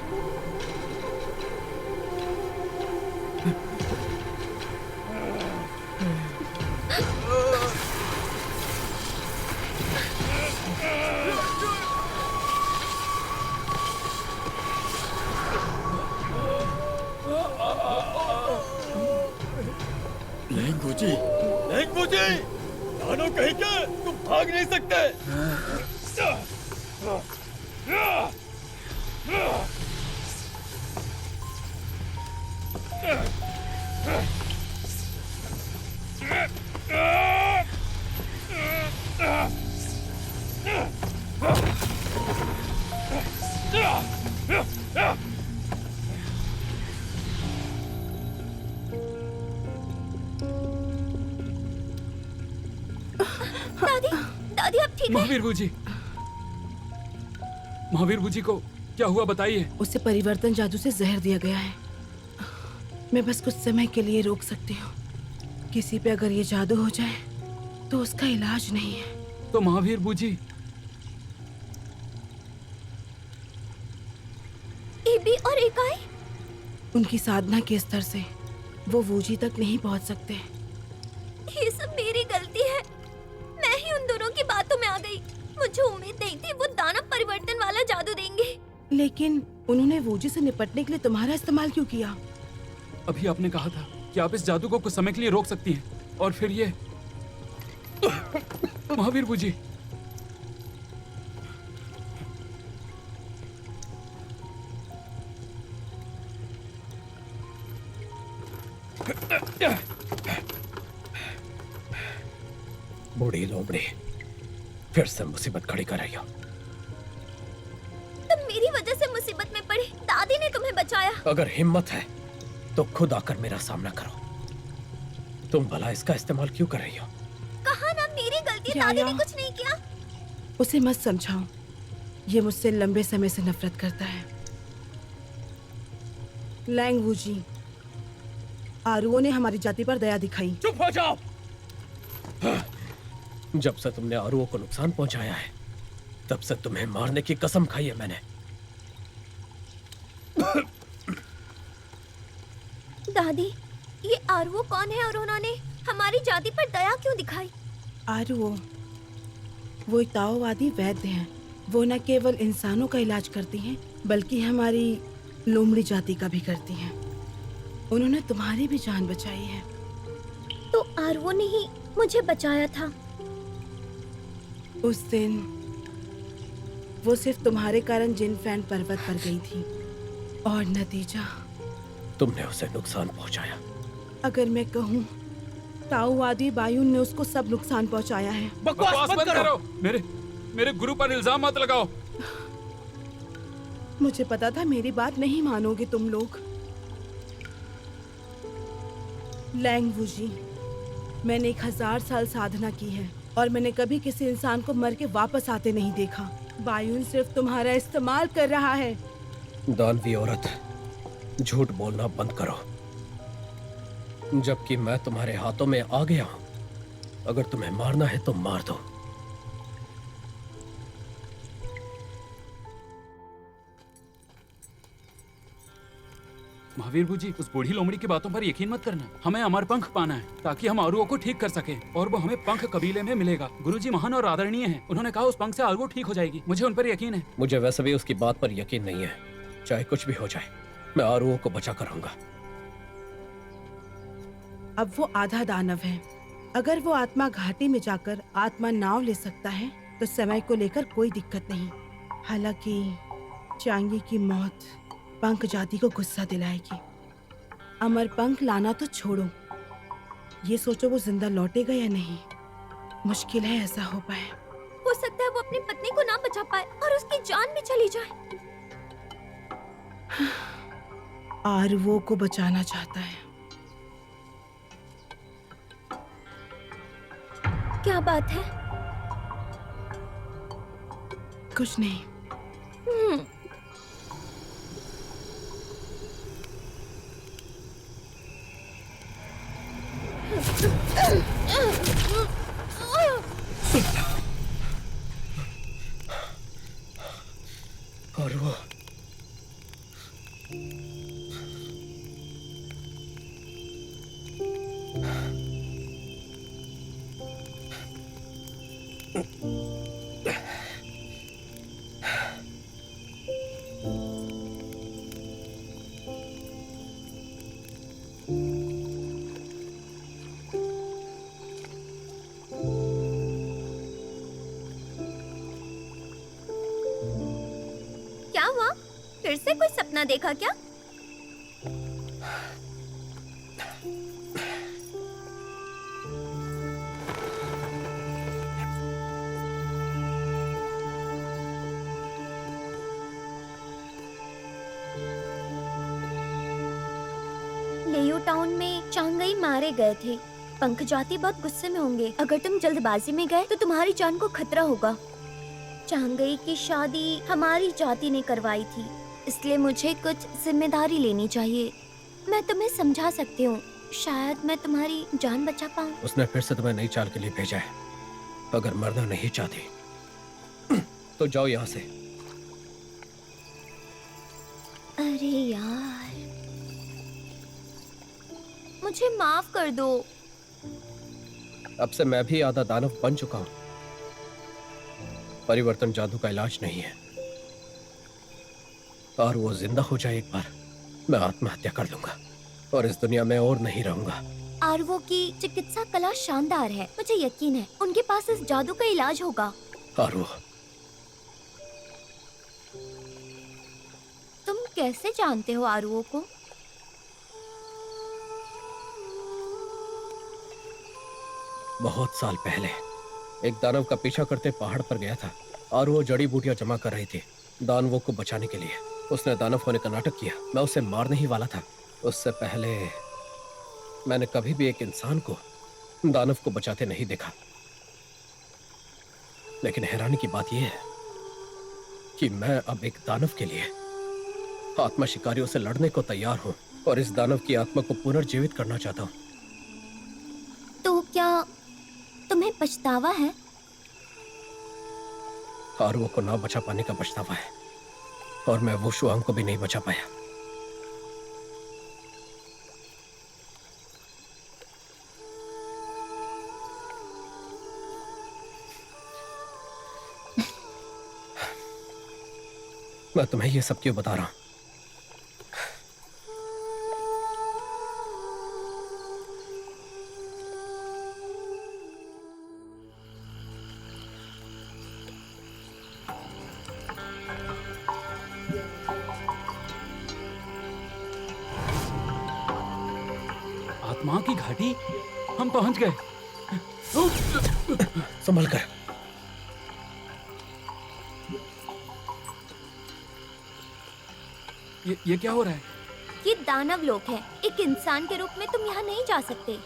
लैंगू जी, दानव कहीं के, तुम भाग नहीं सकते। दादी, दादी आप ठीक हैं? महावीर बूजी, महावीर बूजी को क्या हुआ बताइए। उसे परिवर्तन जादू से जहर दिया गया है। मैं बस कुछ समय के लिए रोक सकती हूँ। किसी पे अगर ये जादू हो जाए तो उसका इलाज नहीं है। तो महावीर बूजी, एबी और एकाई? उनकी साधना के स्तर से वो वूजी तक नहीं पहुंच सकते। ये सब मेरी गलती है। मैं ही उन दोनों की बातों में आ गई। मुझे उम्मीद नहीं थी वो दानव परिवर्तन वाला जादू देंगे। लेकिन उन्होंने वूजी से निपटने के लिए तुम्हारा इस्तेमाल क्यों किया? अभी आपने कहा था कि आप इस जादू को कुछ समय के लिए रोक सकती हैं, और फिर ये महावीर बूजी, बूढ़ी लोमड़ी फिर से मुसीबत खड़ी कर रही हो। तुम मेरी वजह से मुसीबत में पड़े। दादी ने तुम्हें बचाया। अगर हिम्मत है तो खुद आकर मेरा सामना करो। तुम भला इसका इस्तेमाल क्यों कर रही हो? कहा ना मेरी गलती है, दादी ने कुछ नहीं किया। उसे मत समझाओ, ये मुझसे लंबे समय से नफरत करता है। लैंग वूजी, आरुओं ने हमारी जाति पर दया दिखाई। चुप हो जाओ। जब से तुमने आरुओं को नुकसान पहुंचाया है, तब से तुम्हें मारने की कसम खाई है मैंने। दादी, ये आरुओ कौन है और उन्होंने हमारी जाति पर दया क्यों दिखाई? आरुओ वो एक ताओवादी वैद्य हैं। वो न केवल इंसानों का इलाज करती हैं, बल्कि हमारी लोमड़ी जाति का भी करती हैं। उन्होंने तुम्हारी भी जान बचाई है। तो आरुओ ने ही मुझे बचाया था। उस दिन वो सिर्फ तुम्हारे कारण जिनफैन पर्वत पर गई थी और नतीजा तुमने उसे नुकसान पहुंचाया। अगर मैं कहूँ ताऊ आदि बायुन ने उसको सब नुकसान पहुंचाया है। बकवास बंद करो। मेरे गुरु पर इल्जाम मत लगाओ। मुझे पता था मेरी बात नहीं मानोगे तुम लोग। लैंग वुजी, मैंने 1000 साल साधना की है और मैंने कभी किसी इंसान को मर के वापस आते नहीं देखा। बायुन सिर्फ तुम्हारा इस्तेमाल कर रहा है। दानवी औरत, झूठ बोलना बंद करो। जबकि मैं तुम्हारे हाथों में आ गया हूं। अगर तुम्हें मारना है तो मार दो। महावीर जी, उस बूढ़ी लोमड़ी की बातों पर यकीन मत करना। हमें अमर पंख पाना है ताकि हम आरुओं को ठीक कर सके, और वो हमें पंख कबीले में मिलेगा। गुरुजी महान और आदरणीय हैं। उन्होंने कहा उस पंख से आरुओं ठीक हो जाएगी। मुझे उन पर यकीन है। मुझे वैसे भी उसकी बात पर यकीन नहीं है। चाहे कुछ भी हो जाए, मैं आरुओं को बचा कर रहूंगा। अब वो आधा दानव है। अगर वो आत्मा घाटी में जाकर आत्मा नाव ले सकता है तो समय को लेकर कोई दिक्कत नहीं। हालांकि चांगी की मौत पंख जाति को गुस्सा दिलाएगी। अमर पंख लाना तो छोड़ो, ये सोचो वो जिंदा लौटेगा या नहीं। मुश्किल है ऐसा हो पाए। हो सकता है वो अपनी पत्नी को ना बचा पाए और उसकी जान भी चली जाए। आरुओं को बचाना चाहता है। क्या बात है? कुछ नहीं। और वो क्या हुआ? फिर से कोई सपना देखा क्या? लेयू टाउन में चांगई मारे गए थे। पंख जाति बहुत गुस्से में होंगे। अगर तुम जल्दबाजी में गए तो तुम्हारी जान को खतरा होगा। चांगई की शादी हमारी जाति ने करवाई थी, इसलिए मुझे कुछ जिम्मेदारी लेनी चाहिए। मैं तुम्हें समझा सकती हूँ, शायद मैं तुम्हारी जान बचा पाऊँ। उसने फिर से तुम्हें नई चाल के लिए भेजा है। अगर मरना नहीं चाहती तो जाओ यहाँ से। अरे यार, मुझे माफ कर दो। अब से मैं भी आधा दानव बन चुका हूँ। परिवर्तन जादू का इलाज नहीं है। और वो जिंदा हो जाए एक बार, मैं आत्महत्या कर लूंगा और इस दुनिया में और नहीं रहूंगा। आरवो की चिकित्सा कला शानदार है। मुझे यकीन है उनके पास इस जादू का इलाज होगा। और वो तुम कैसे जानते हो आरुओं को? बहुत साल पहले एक दानव का पीछा करते पहाड़ पर गया था और वो जड़ी बूटियां जमा कर रही थी दानवों को बचाने के लिए। उसने दानव होने का नाटक किया। मैं उसे मारने ही वाला था। उससे पहले मैंने कभी भी एक इंसान को दानव को बचाते नहीं देखा। लेकिन हैरानी की बात यह है कि मैं अब एक दानव के लिए आत्मा शिकारियों से लड़ने को तैयार हूं और इस दानव की आत्मा को पुनर्जीवित करना चाहता हूं। तो क्या तुम्हें पछतावा है? आरुओं को ना बचा पाने का पछतावा है, और मैं वो शुआंग को भी नहीं बचा पाया। मैं तुम्हें ये सब क्यों बता रहा हूं? आत्माओं की घाटी, हम पहुंच गए। संभल कर। ये क्या हो रहा है? ये दानव लोक है। एक इंसान के रूप में तुम यहाँ नहीं जा सकते।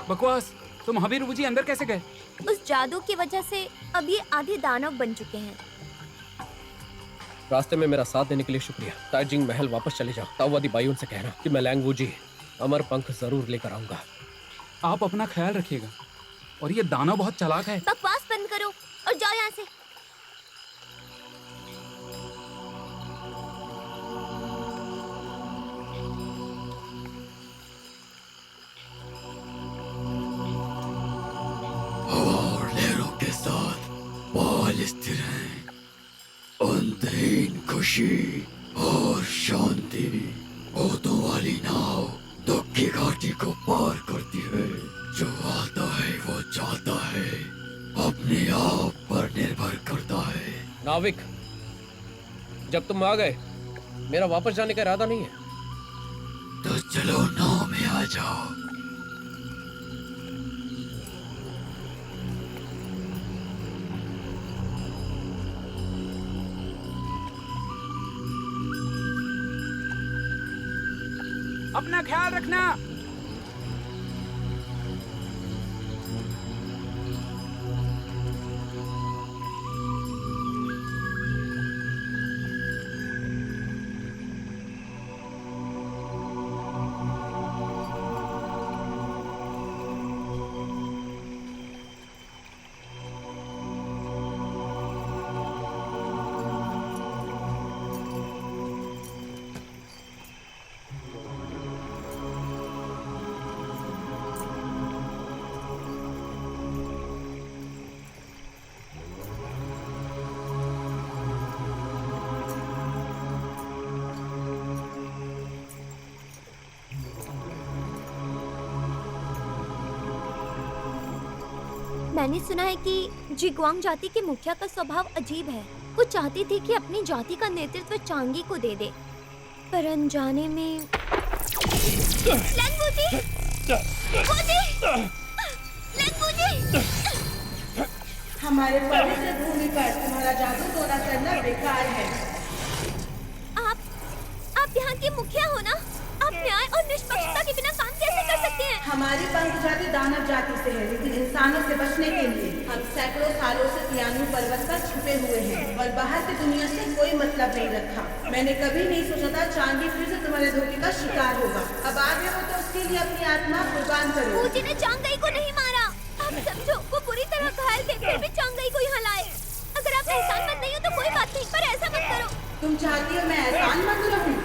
बकवास। तो महावीर जी अंदर कैसे गए? उस जादू की वजह से अब ये आधे दानव बन चुके हैं। रास्ते में मेरा साथ देने के लिए शुक्रिया। ताइजिंग महल वापस चले जाओ। ताओवादी बायुन से कहना कि मैं लैंग वूजी अमर पंख जरूर लेकर आऊंगा। आप अपना ख्याल रखिएगा। और ये दानव बहुत चालाक है। बकवास बंद करो और जाओ यहाँ से। और लहरों के साथ बाल स्थिर हैं। अंतहीन खुशी और शांति। भूतों वाली नाव दुख की घाटी को पार करती है। जो आता है वो जाता है, अपने आप पर निर्भर करता है। नाविक, जब तुम आ गए, मेरा वापस जाने का इरादा नहीं है। तो चलो नाव में आ जाओ। अपना ख्याल रखना। मैंने सुना है कि जिग्वांग जाति के मुखिया का स्वभाव अजीब है। वो चाहती थी कि अपनी जाति का नेतृत्व चांगी को दे दे, पर अनजाने में हमारे पवित्र भूमि पर तुम्हारा जादू टोना करना बेकार है। आप यहाँ के मुखिया हो ना? आप न्याय और निष्पक्षता के बिना काम कैसे कर सकती हैं? हमारी पंख जाति दानव जाति से है, लेकिन इंसानों से बचने के लिए हम सैकड़ों सालों से तियानु पर्वत पर छुपे हुए हैं और बाहर की दुनिया से कोई मतलब नहीं रखा। मैंने कभी नहीं सोचा था चांगी फिर से तुम्हारे धोखे का शिकार होगा। अब आ गए हो तो उसके लिए अपनी आत्मा कुर्बान करो। पूजी ने चांगाई को नहीं मारा। आप समझो, वो पूरी तरह घायल थे, फिर भी चांगाई को यहाँ लाए। अगर आप एहसानमंद नहीं हो तो कोई बात नहीं, पर ऐसा मत करो। तुम चाहती हो मैं एहसानमंद रहूं?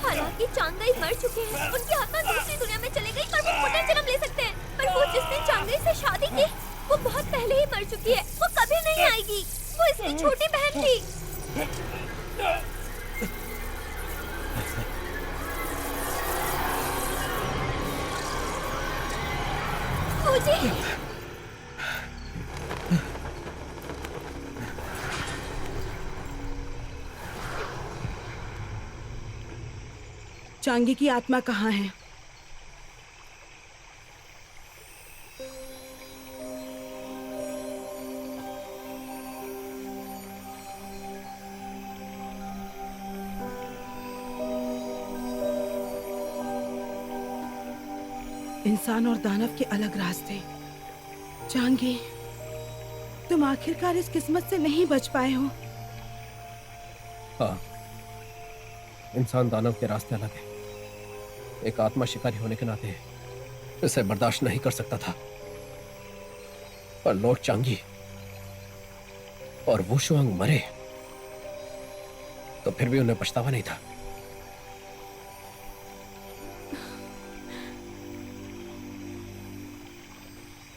हालांकि चांगाई मर चुके हैं, उनकी आत्मा दूसरी दुनिया में चली गई, पर वो पुनर्जन्म ले सकते हैं। पर वो जिसने चांगाई से शादी की, वो बहुत पहले ही मर चुकी है। वो कभी नहीं आएगी। वो इसकी छोटी बहन थी। मुझे चांगी की आत्मा कहाँ है? इंसान और दानव के अलग रास्ते। चांगी, तुम आखिरकार इस किस्मत से नहीं बच पाए हो। हाँ, इंसान दानव के रास्ते अलग है। एक आत्मा शिकारी होने के नाते इसे बर्दाश्त नहीं कर सकता था, पर लॉर्ड चांगी और वुशुआंग मरे तो फिर भी उन्हें पछतावा नहीं था।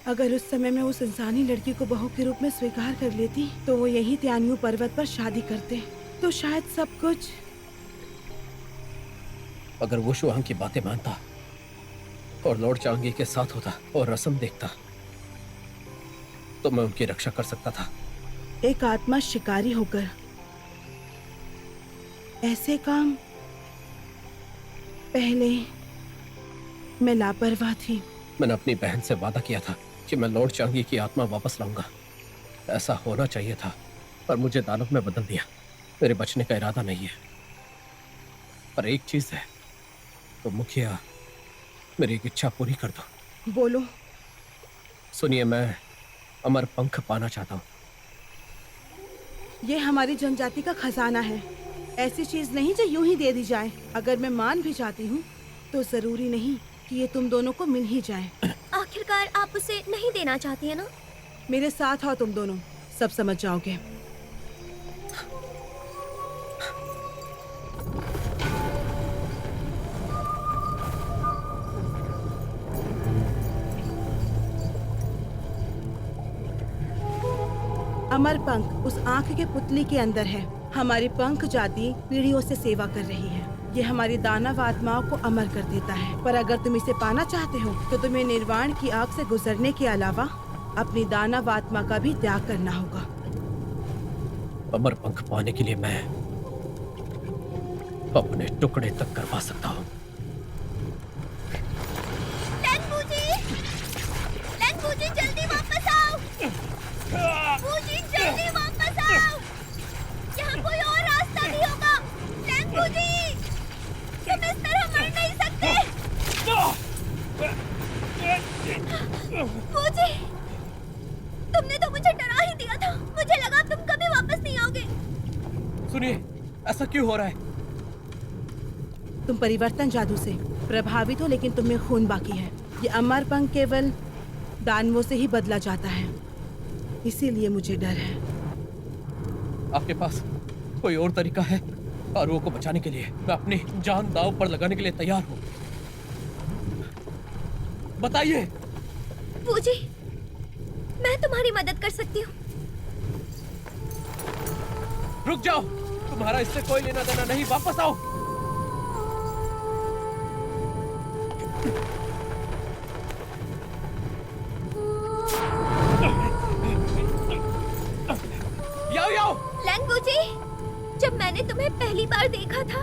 अगर उस समय मैं उस इंसानी लड़की को बहू के रूप में स्वीकार कर लेती तो वो यही त्यान्यू पर्वत पर शादी करते, तो शायद सब कुछ। अगर वुशुआंग की बातें मानता और लॉर्ड चांगी के साथ होता और रस्म देखता तो मैं उनकी रक्षा कर सकता था। एक आत्मा शिकारी होकर ऐसे काम पहले मैं लापरवाह थी। मैंने अपनी बहन से वादा किया था कि मैं लॉर्ड चांगी की आत्मा वापस लाऊंगा। ऐसा होना चाहिए था, पर मुझे दानव में बदल दिया। मेरे बचने का इरादा नहीं है, पर एक चीज है, तो मुखिया मेरी एक इच्छा पूरी कर दो। बोलो। सुनिए, मैं अमर पंख पाना चाहता हूँ। ये हमारी जनजाति का खजाना है, ऐसी चीज नहीं जो यूं ही दे दी जाए। अगर मैं मान भी जाती हूँ तो जरूरी नहीं कि ये तुम दोनों को मिल ही जाए। आखिरकार आप उसे नहीं देना चाहती है ना? मेरे साथ आओ, तुम दोनों सब समझ जाओगे। अमर पंख उस आंख के पुतली के अंदर है। हमारी पंख जाति पीढ़ियों से सेवा कर रही है। ये हमारी दानव आत्माओं को अमर कर देता है। पर अगर तुम इसे पाना चाहते हो तो तुम्हें निर्वाण की आग से गुजरने के अलावा अपनी दानव आत्मा का भी त्याग करना होगा। अमर पंख पाने के लिए मैं अपने टुकड़े तक करवा सकता हूँ। जल्दी वापस आओ। बूजी, जल्दी वापस आओ। यहाँ कोई और रास्ता नहीं होगा। बूजी, तुम इस तरह मर नहीं सकते। बूजी, तुमने तो मुझे डरा ही दिया था। मुझे लगा तुम कभी वापस नहीं आओगे। सुनिए, ऐसा क्यों हो रहा है? तुम परिवर्तन जादू से प्रभावित हो, लेकिन तुम में खून बाकी है। ये अमर पंख केवल दानवों से ही बदला जाता है, इसीलिए मुझे डर है। आपके पास कोई और तरीका है आरुओं को बचाने के लिए? मैं अपनी जान दांव पर लगाने के लिए तैयार हूँ, बताइए। बूजी, मैं तुम्हारी मदद कर सकती हूँ। रुक जाओ, तुम्हारा इससे कोई लेना देना नहीं। वापस आओ। लैंगबूजी, जब मैंने तुम्हें पहली बार देखा था,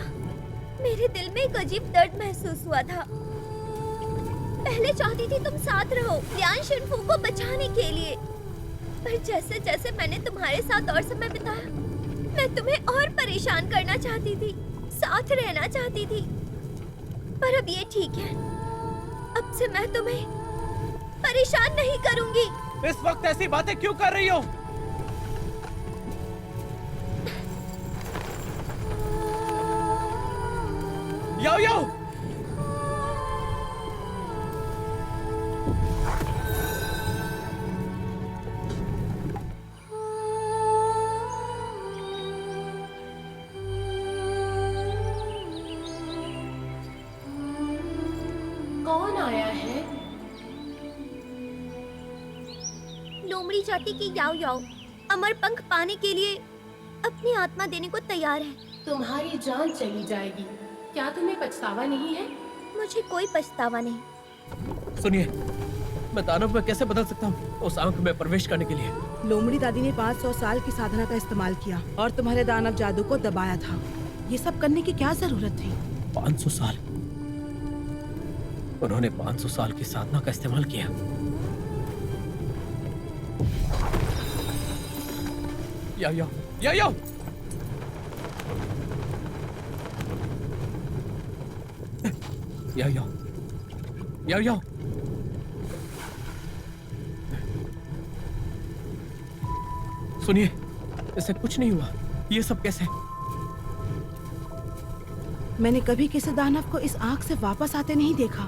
मेरे दिल में एक अजीब दर्द महसूस हुआ था। पहले चाहती थी तुम साथ रहो लियान शिनफू को बचाने के लिए, पर जैसे जैसे मैंने तुम्हारे साथ और समय बिताया, मैं तुम्हें और परेशान करना चाहती थी, साथ रहना चाहती थी। पर अब ये ठीक है, अब से मैं तुम्हें परेशान नहीं करूंगी। इस वक्त ऐसी बातें क्यों कर रही हो? याओ याओ, कौन आया है? लोमड़ी जाति की याओ याओ अमर पंख पाने के लिए अपनी आत्मा देने को तैयार है। तुम्हारी जान चली जाएगी, क्या तुम्हें पछतावा नहीं है? मुझे कोई पछतावा नहीं। सुनिए, मैं दानव में कैसे बदल सकता हूँ उस आंख में प्रवेश करने के लिए? लोमड़ी दादी ने 500 साल की साधना का इस्तेमाल किया और तुम्हारे दानव जादू को दबाया था। ये सब करने की क्या जरूरत थी? 500 साल? उन्होंने 500 साल की साधना का इस्तेमाल किया। याओ याओ, याओ याओ, याओ याओ, याओ याओ, सुनिए, इसे कुछ नहीं हुआ। ये सब कैसे? मैंने कभी किसी दानव को इस आग से वापस आते नहीं देखा।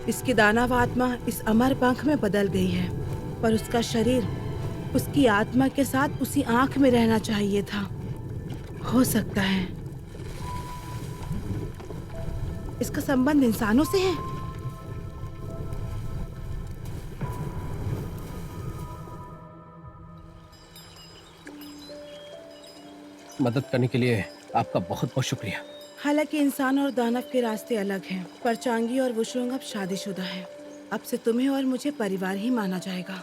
इसकी दानव आत्मा इस अमर पंख में बदल गई है, पर उसका शरीर उसकी आत्मा के साथ उसी आंख में रहना चाहिए था। हो सकता है इसका संबंध इंसानों से है। मदद करने के लिए आपका बहुत बहुत शुक्रिया। हालांकि इंसान और दानव के रास्ते अलग हैं, पर चांगी और वुशोंग अब शादीशुदा है। अब से तुम्हें और मुझे परिवार ही माना जाएगा।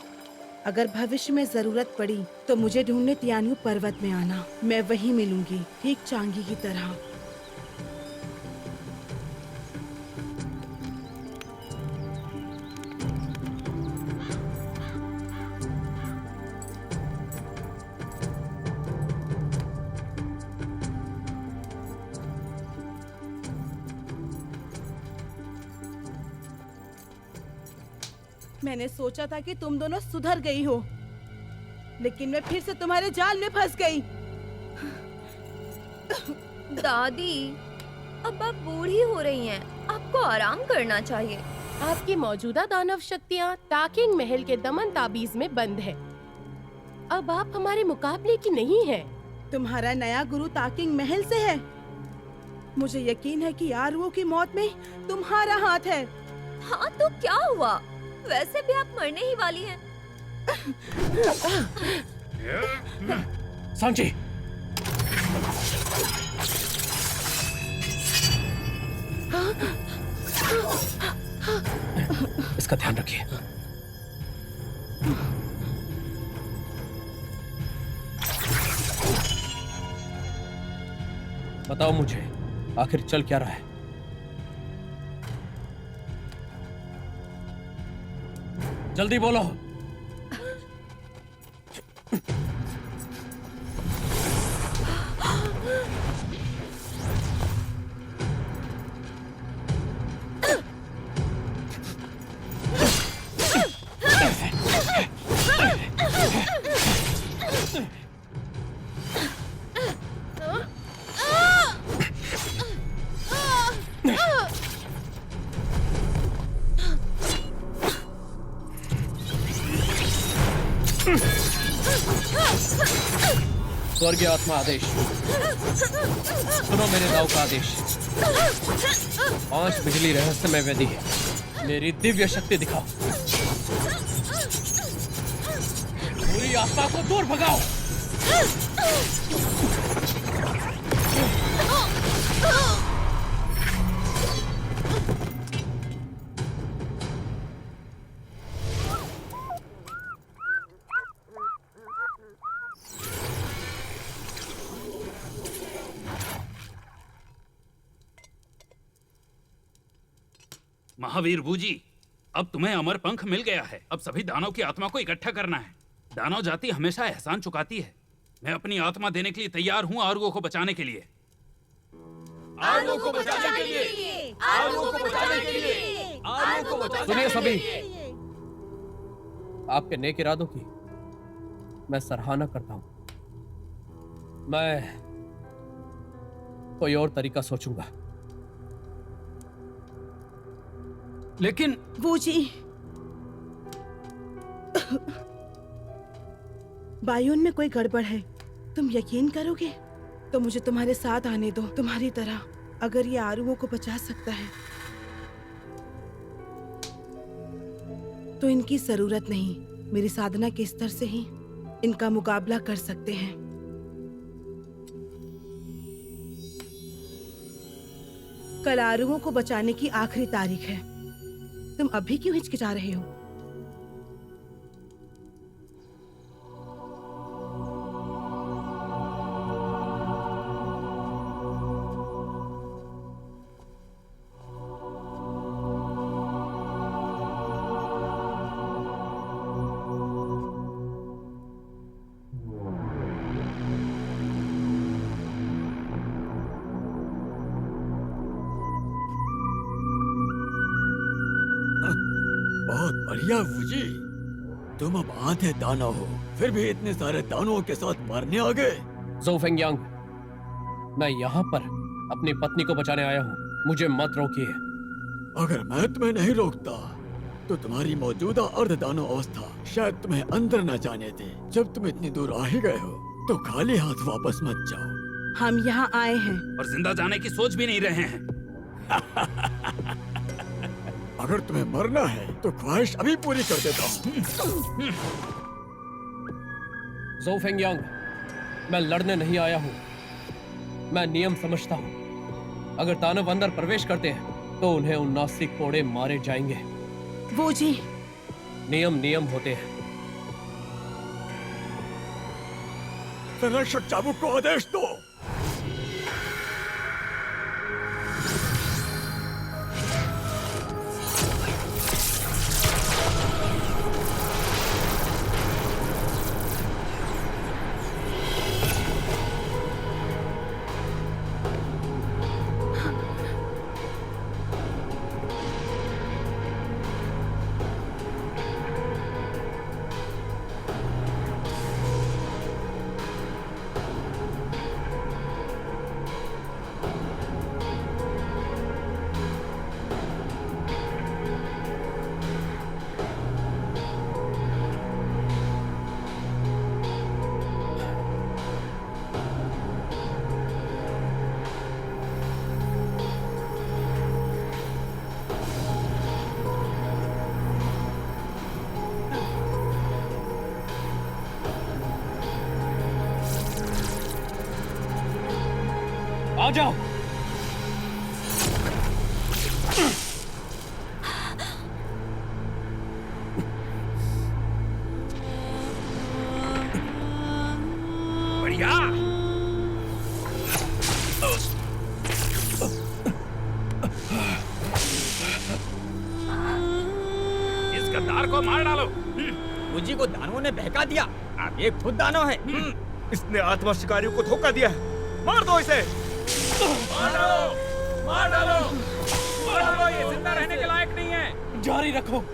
अगर भविष्य में जरूरत पड़ी तो मुझे ढूंढने तियान्यू पर्वत में आना, मैं वहीं मिलूंगी, ठीक चांगी की तरह। मैंने सोचा था कि तुम दोनों सुधर गई हो, लेकिन मैं फिर से तुम्हारे जाल में फंस गई। दादी, अब आप बूढ़ी हो रही हैं, आपको आराम करना चाहिए। आपकी मौजूदा दानव शक्तियाँ ताकिंग महल के दमन ताबीज में बंद है। अब आप हमारे मुकाबले की नहीं हैं। तुम्हारा नया गुरु ताकिंग महल से है। मुझे यकीन है कि आरुओं की मौत में तुम्हारा हाथ है। हाँ तो क्या हुआ, वैसे भी आप मरने ही वाली हैं। सांची, इसका ध्यान रखिए। बताओ मुझे, आखिर चल क्या रहा है? जल्दी बोलो। स्वर्गीय आत्मा आदेश, सुनो मेरे दाव का आदेश। 5 बिजली रहस्यमय वेदी है, मेरी दिव्य शक्ति दिखाओ। पूरी आत्मा को दूर भगाओ। महावीर बूजी, अब तुम्हें अमर पंख मिल गया है। अब सभी दानव की आत्मा को इकट्ठा करना है। दानव जाति हमेशा एहसान चुकाती है। मैं अपनी आत्मा देने के लिए तैयार हूँ आरुओं को बचाने के लिए। आरुओं को बचाने के लिए, आरुओं को बचाने के लिए, आरुओं को बचाने सुनिए सभी, आपके नेक इरादों की मैं सराहना करता हूं। मैं कोई और तरीका सोचूंगा। लेकिन बूजी, बायून में कोई गड़बड़ है। तुम यकीन करोगे तो मुझे तुम्हारे साथ आने दो। तुम्हारी तरह अगर ये आरुओं को बचा सकता है तो इनकी जरूरत नहीं, मेरी साधना के स्तर से ही इनका मुकाबला कर सकते हैं। कल आरुओं को बचाने की आखिरी तारीख है। तुम अभी क्यों हिचकिचा रहे हो? बहुत बढ़िया बूजी, तुम अब आधे दानव हो, फिर भी इतने सारे दानवों के साथ मारने आ गए। ज़ोउ फेंगयांग, मैं यहाँ पर अपनी पत्नी को बचाने आया हूँ, मुझे मत रोकिए। अगर मैं तुम्हें नहीं रोकता तो तुम्हारी मौजूदा अर्ध दानव अवस्था शायद तुम्हें अंदर न जाने दे। जब तुम इतनी दूर आ ही गए हो तो खाली हाथ वापस मत जाओ। हम यहाँ आए हैं और जिंदा जाने की सोच भी नहीं रहे हैं। अगर तुम्हें मरना है तो ख्वाहिश अभी पूरी कर देता हूँ। ज़ोउ फेंगयांग, मैं लड़ने नहीं आया हूँ, मैं नियम समझता हूँ। अगर दानव अंदर प्रवेश करते हैं तो उन्हें 79 कोड़े मारे जाएंगे। वो जी, नियम नियम होते हैं। संरक्षक चाबुक को आदेश दो। आ जाओ। बढ़िया। इस गद्दार को मार डालो। मुझी को दानवों ने बहका दिया। अब ये खुद दानव है। इसने आत्मा शिकारियों को धोखा दिया है। मार दो इसे। मार डालो, मार डालो, मार डालो। ये जिंदा रहने के लायक नहीं है। जारी रखो।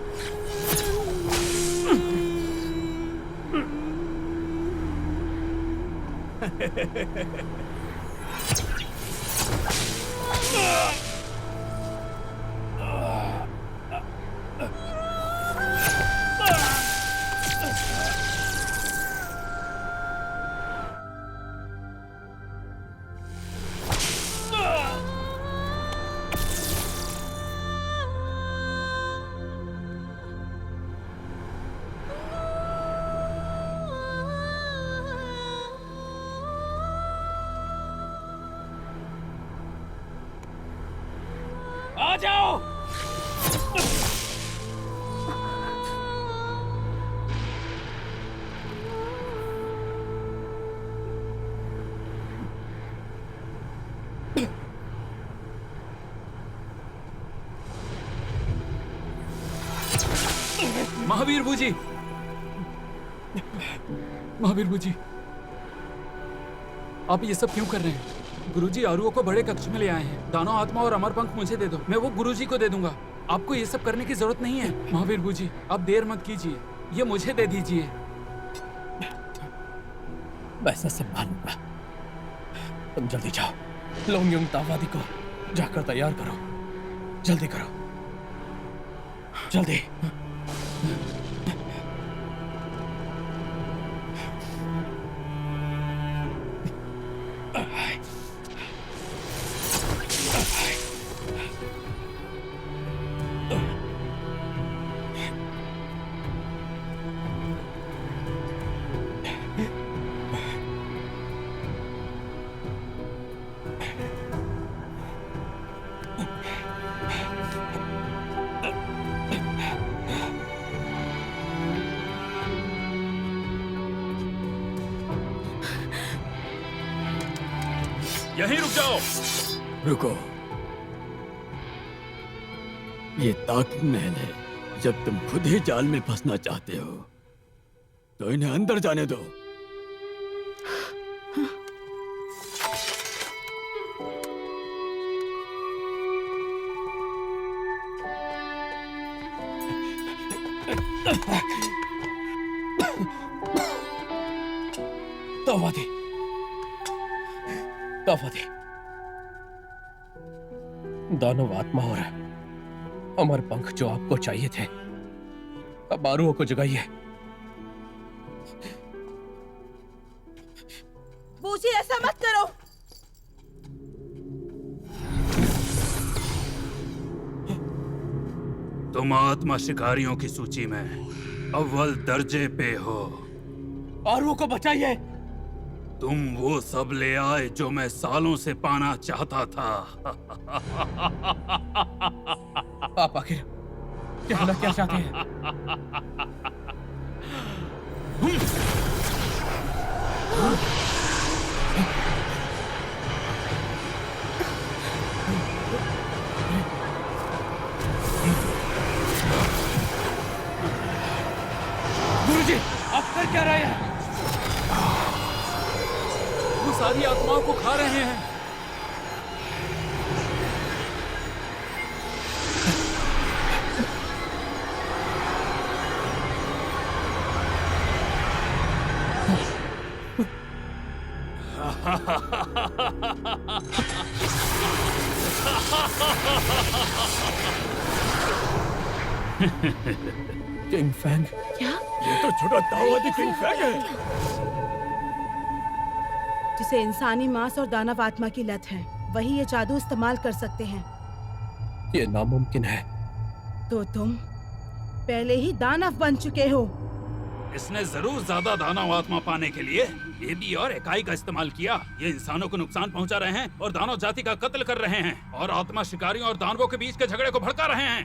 आ जाओ। महावीर बूजी, महावीर बूजी, आप ये सब क्यों कर रहे हैं? गुरुजी आरुओं को बड़े कक्ष में ले आए हैं। दानव आत्मा और अमर पंख मुझे दे दो, मैं वो गुरुजी को दे दूंगा। आपको ये सब करने की जरूरत नहीं है। महावीर बूजी, आप देर मत कीजिए, ये मुझे दे दीजिए। वैसा सब मानूंगा। तुम जल्दी जाओ, लोंगयुंग तावादी को जाकर तैयार करो। जल्दी करो, जल्दी। यहीं रुक जाओ। रुको, ये ताक़त महल है। जब तुम खुद ही जाल में फंसना चाहते हो तो इन्हें अंदर जाने दो। तावादी, तावादी, दानव आत्मा और अमर पंख जो आपको चाहिए थे, अब आरुओं को जगाइए। बूजी, ऐसा मत करो। तुम आत्मा शिकारियों की सूची में अव्वल दर्जे पे हो। आरुओं को बचाइए। तुम वो सब ले आए जो मैं सालों से पाना चाहता था। आप आखिर कहना क्या चाहते हैं? गुरुजी, आप कर क्या रहे हैं? वो सारी आत्माओं को खा रहे हैं। किंग फैंग, क्या? ये तो छोटा दावती किंग फैंग है। जिसे इंसानी मांस और दानव आत्मा की लत है, वही ये जादू इस्तेमाल कर सकते हैं। ये नामुमकिन है। तो तुम पहले ही दानव बन चुके हो। इसने जरूर ज्यादा दानव आत्मा पाने के लिए बेबी और इकाई का इस्तेमाल किया। ये इंसानों को नुकसान पहुंचा रहे हैं और दानव जाति का कत्ल कर रहे हैं और आत्मा शिकारियों और दानवों के बीच के झगड़े को भड़का रहे हैं।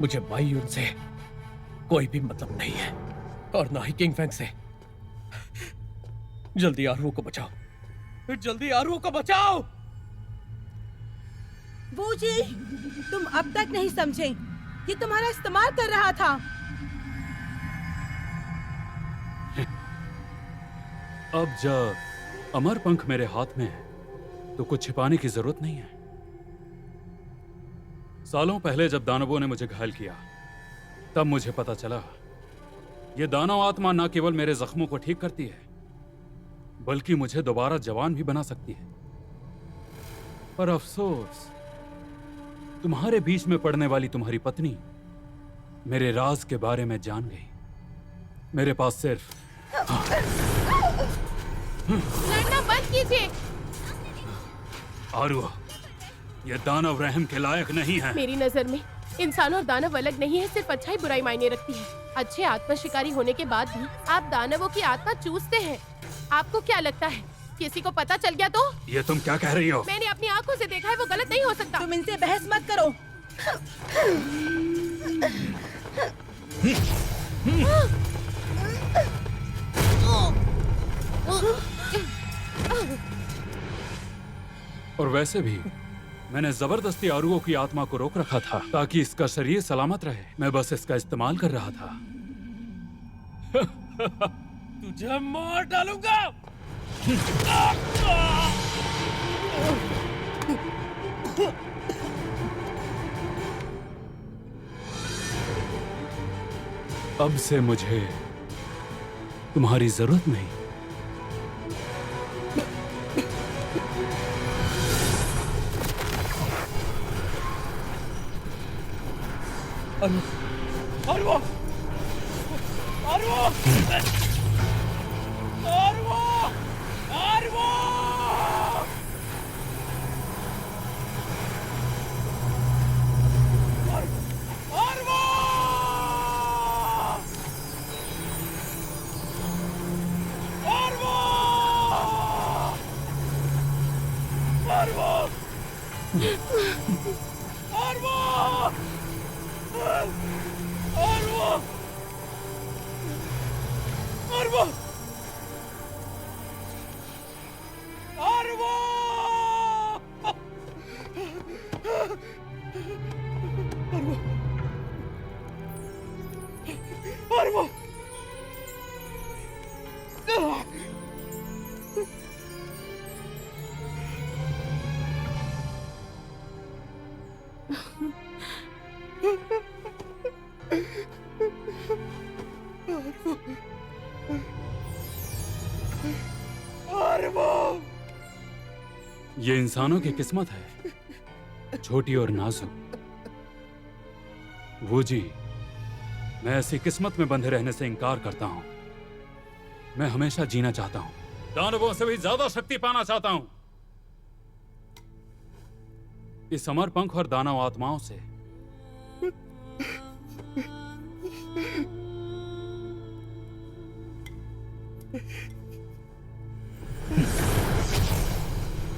मुझे बाई युन से कोई भी मतलब नहीं है और ना ही किंग फैंग से। जल्दी आरुओं को बचाओ, जल्दी आरुओं को बचाओ। बूजी, तुम अब तक नहीं समझे। ये तुम्हारा इस्तेमाल कर रहा था। अब जब अमर पंख मेरे हाथ में है तो कुछ छिपाने की जरूरत नहीं है। सालों पहले जब दानवों ने मुझे घायल किया तब मुझे पता चला ये दानव आत्मा न केवल मेरे जख्मों को ठीक करती है बल्कि मुझे दोबारा जवान भी बना सकती है। पर अफसोस, तुम्हारे बीच में पड़ने वाली तुम्हारी पत्नी मेरे राज के बारे में जान गई। मेरे पास सिर्फ लड़ना बंद कीजिए। आरुआ, ये दानव रहम के लायक नहीं है। मेरी नजर में इंसान और दानव अलग नहीं है, सिर्फ अच्छाई बुराई मायने रखती है। अच्छे आत्मा शिकारी होने के बाद भी आप दानवों की आत्मा चूसते हैं। आपको क्या लगता है किसी को पता चल गया तो? ये तुम क्या कह रही हो? मैंने अपनी आंखों से देखा है, वो गलत नहीं हो सकता। तुम इनसे बहस मत करो। और वैसे भी मैंने जबरदस्ती आरुओं की आत्मा को रोक रखा था ताकि इसका शरीर सलामत रहे। मैं बस इसका इस्तेमाल कर रहा था। तुझे मार डालूंगा। अब से मुझे तुम्हारी जरूरत नहीं। आरुआ, आरुआ, आरुआ, आरुआ, आरुआ, आरुआ, आरुआ, आरुआ, आरुआ, आरुआ, आरुआ, ये इंसानों की किस्मत है, छोटी और नाजुक। वो जी, मैं ऐसी किस्मत में बंधे रहने से इनकार करता हूं। मैं हमेशा जीना चाहता हूं, दानवों से भी ज्यादा शक्ति पाना चाहता हूं। इस अमर पंख और दानव आत्माओं से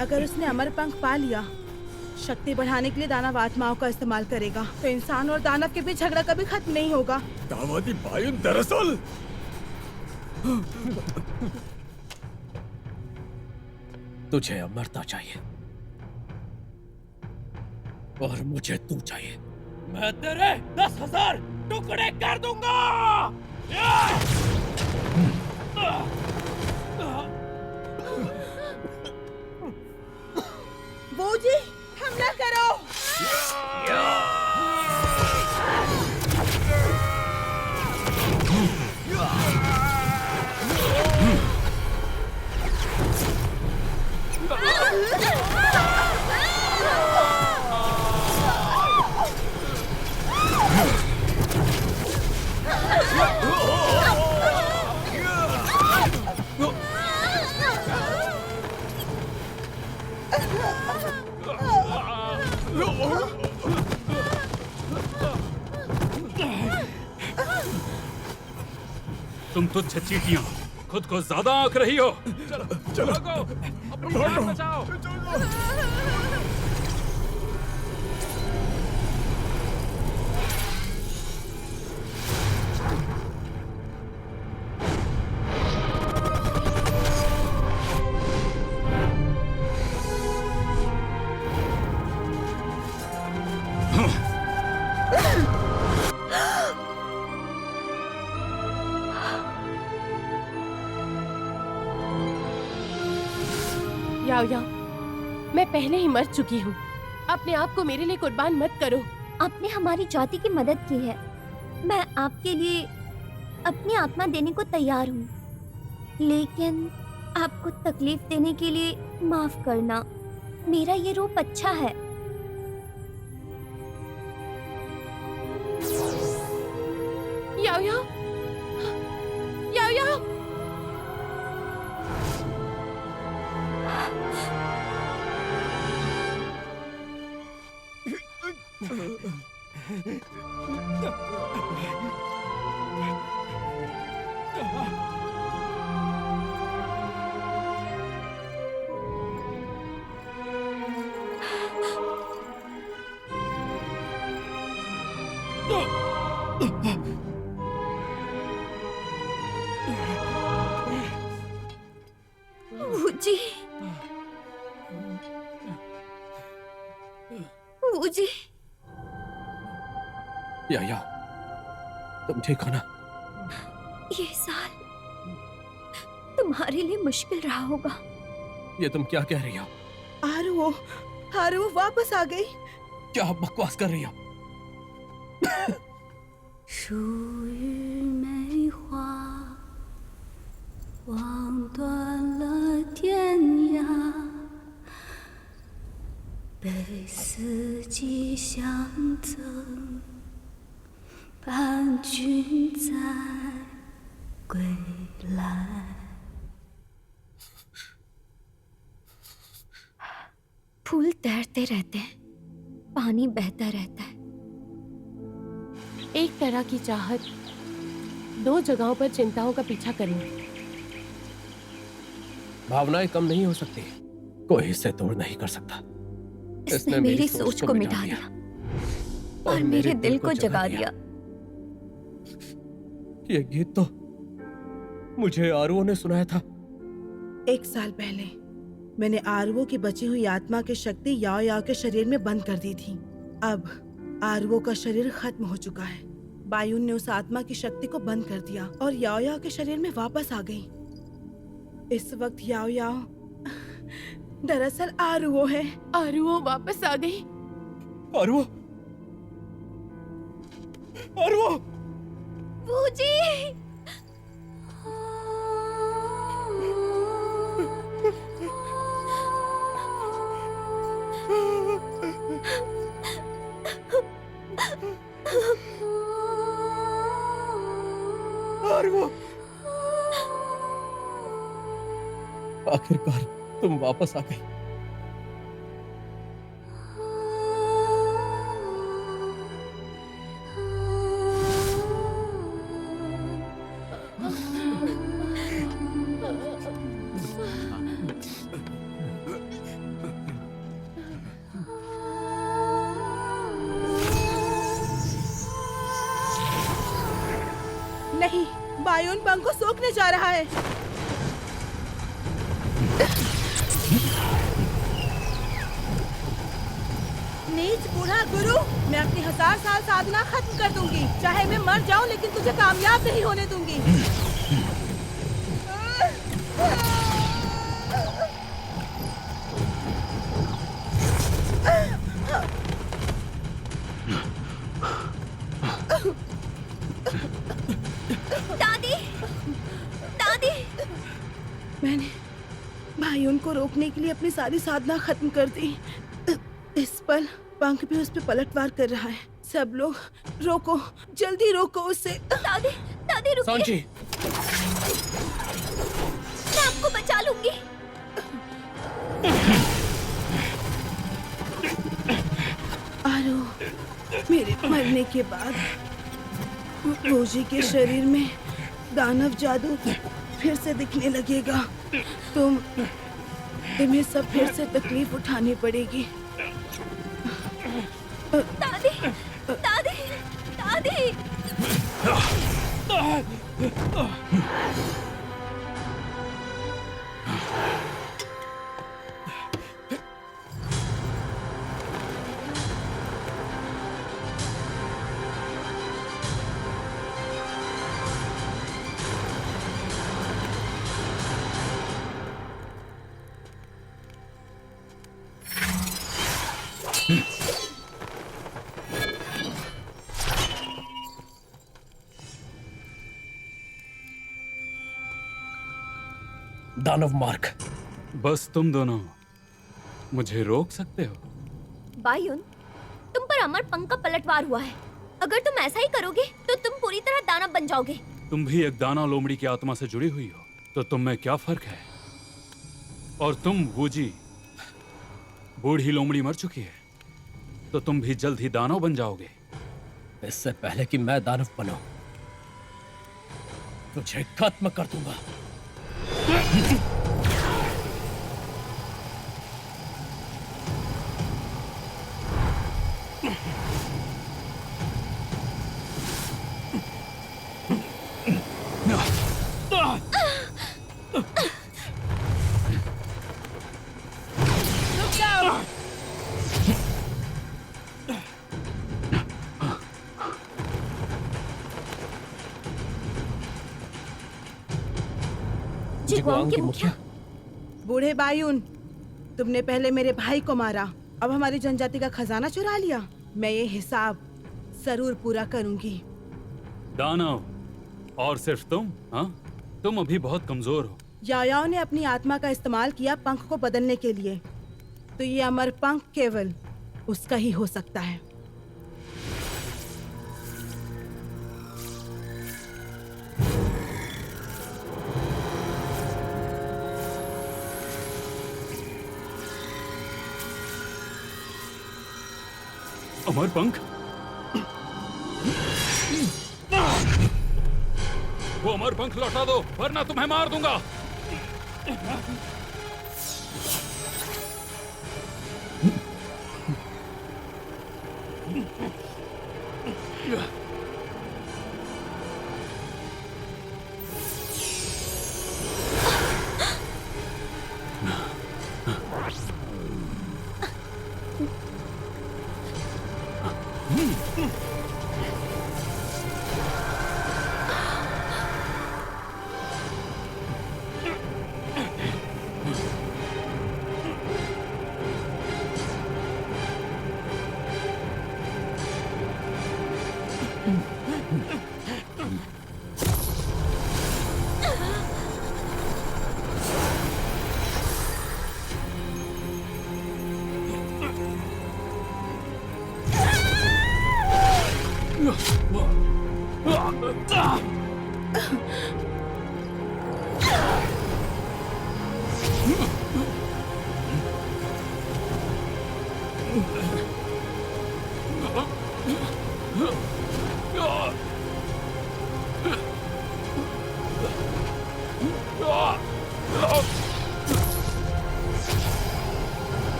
अगर उसने अमर पंख पा लिया, शक्ति बढ़ाने के लिए दानव आत्माओं का इस्तेमाल करेगा, तो इंसान और दानव के बीच झगड़ा कभी खत्म नहीं होगा। दावादी बायुन दरअसल तुझे अमरता चाहिए और मुझे तू चाहिए। मैं तेरे 10,000 टुकड़े कर दूंगा। बूजी, हमला करो। तुम तुच्छ चींटियां खुद को ज्यादा आंक रही हो। चलो भागो, अपनी जान बचाओ। याओ याओ, मैं पहले ही मर चुकी हूँ। अपने आप को मेरे लिए कुर्बान मत करो। आपने हमारी जाति की मदद की है। मैं आपके लिए अपनी आत्मा देने को तैयार हूँ, लेकिन आपको तकलीफ देने के लिए माफ करना। मेरा ये रूप अच्छा है। याओ याओ, याओ याओ। बूजी, बूजी, या तुम ठीक हो ना? ये साल तुम्हारे लिए मुश्किल रहा होगा। ये तुम क्या कह रही हो? आरुओ वापस आ गई। क्या बकवास कर रही हो? 树玉梅花，望断了天涯，被四季相赠，伴君在归来。फूल तैरते रहते हैं, पानी बहता रहता है। एक तरह की चाहत दो जगहों पर चिंताओं का पीछा करें। भावनाएं कम नहीं हो सकती, कोई इसे तोड़ नहीं कर सकता। इसने मेरी सोच को मिटा दिया और मेरे दिल को जगा दिया। ये गीत तो मुझे आरुओ ने सुनाया था। 1 साल पहले मैंने आरुओ की बची हुई आत्मा की शक्ति याओ याओ के शरीर में बंद कर दी थी। अब आरुओ का शरीर खत्म हो चुका है। बायुन ने उस आत्मा की शक्ति को बंद कर दिया और याओ याओ के शरीर में वापस आ गई। इस वक्त याओ याओ दरअसल आरुओ है। आरुओ वापस आ गई। आरुओ, आरुओ, बूजी, आरुओ, आखिरकार तुम वापस आ गई। बायुन पंख को सोखने जा रहा है। नीच बूढ़ा गुरु, मैं अपनी 1000 साल साधना खत्म कर दूंगी। चाहे मैं मर जाऊं लेकिन तुझे कामयाब नहीं होने दूंगी। दादी, दादी। मैंने भाई उनको रोकने के लिए अपनी सारी साधना खत्म कर दी। इस पल पंख भी उस पे पलटवार कर रहा है। सब लोग रोको, जल्दी रोको उसे। दादी, दादी रुकिए। सांची, मैं आपको बचा लूंगी। आरो, मेरे मरने के बाद रोजी के शरीर में दानव जादू फिर से दिखने लगेगा। तुम्हें सब फिर से तकलीफ उठानी पड़ेगी। दादी, दादी, दादी। दानव मार्ग। बस तुम दोनों मुझे रोक सकते हो? बायुन, तुम पर अमर पंख का पलटवार हुआ है। अगर तुम ऐसा ही करोगे तो तुम पूरी तरह दानव बन जाओगे। तुम भी एक दानव लोमड़ी की आत्मा से जुड़ी हुई हो, तो तुम में क्या फर्क है? और तुम वूजी, बूढ़ी लोमड़ी मर चुकी है, तो तुम भी जल्द ही दानव बन जाओगे। इससे पहले कि मैं दानव बनाऊं, तुझे खत्म कर दूंगा। रुक जाओ। जिगवांग के मुखिया। बूढ़े बायुन, तुमने पहले मेरे भाई को मारा, अब हमारी जनजाति का खजाना चुरा लिया। मैं ये हिसाब जरूर पूरा करूंगी। दानव, और सिर्फ तुम? हाँ, तुम अभी बहुत कमजोर हो। यायाओ ने अपनी आत्मा का इस्तेमाल किया पंख को बदलने के लिए, तो ये अमर पंख केवल उसका ही हो सकता है। अमर पंख? वो अमर पंख लौटा दो, वरना तुम्हें मार दूंगा।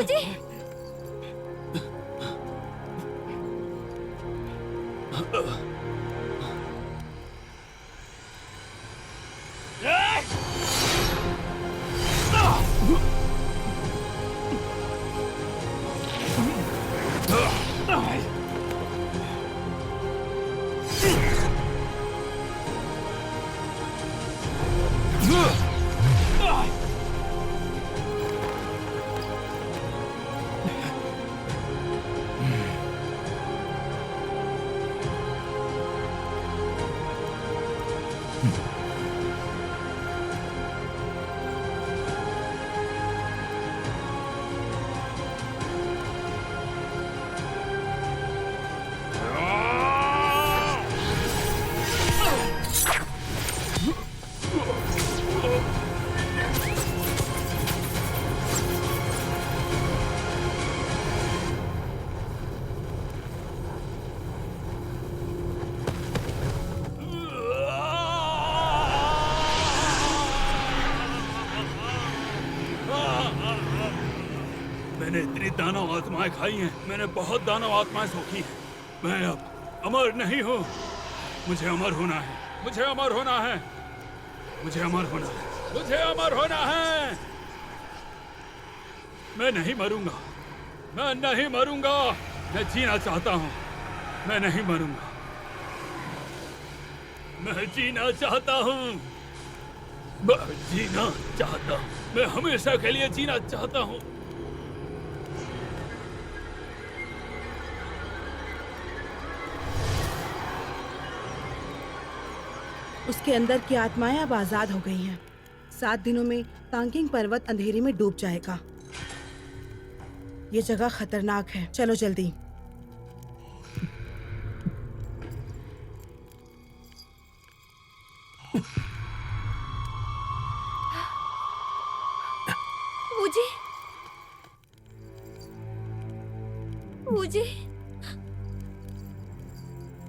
वूजी, मैंने इतनी दानव आत्माएं खाई हैं, मैंने बहुत दानव आत्माएं सोखी हैं। मैं अब अमर नहीं हूँ। मुझे अमर होना है, मुझे अमर होना है, मुझे अमर होना है, मुझे अमर होना है। मैं नहीं मरूंगा, मैं नहीं मरूंगा। मैं जीना चाहता हूँ, मैं नहीं मरूंगा। मैं जीना चाहता हूँ, मैं जीना चाहता हूँ, मैं हमेशा के लिए जीना चाहता हूँ। उसके अंदर की आत्माएं अब आजाद हो गई हैं। 7 दिनों में तांकिंग पर्वत अंधेरे में डूब जाएगा। ये जगह खतरनाक है, चलो जल्दी। वूजी, वूजी,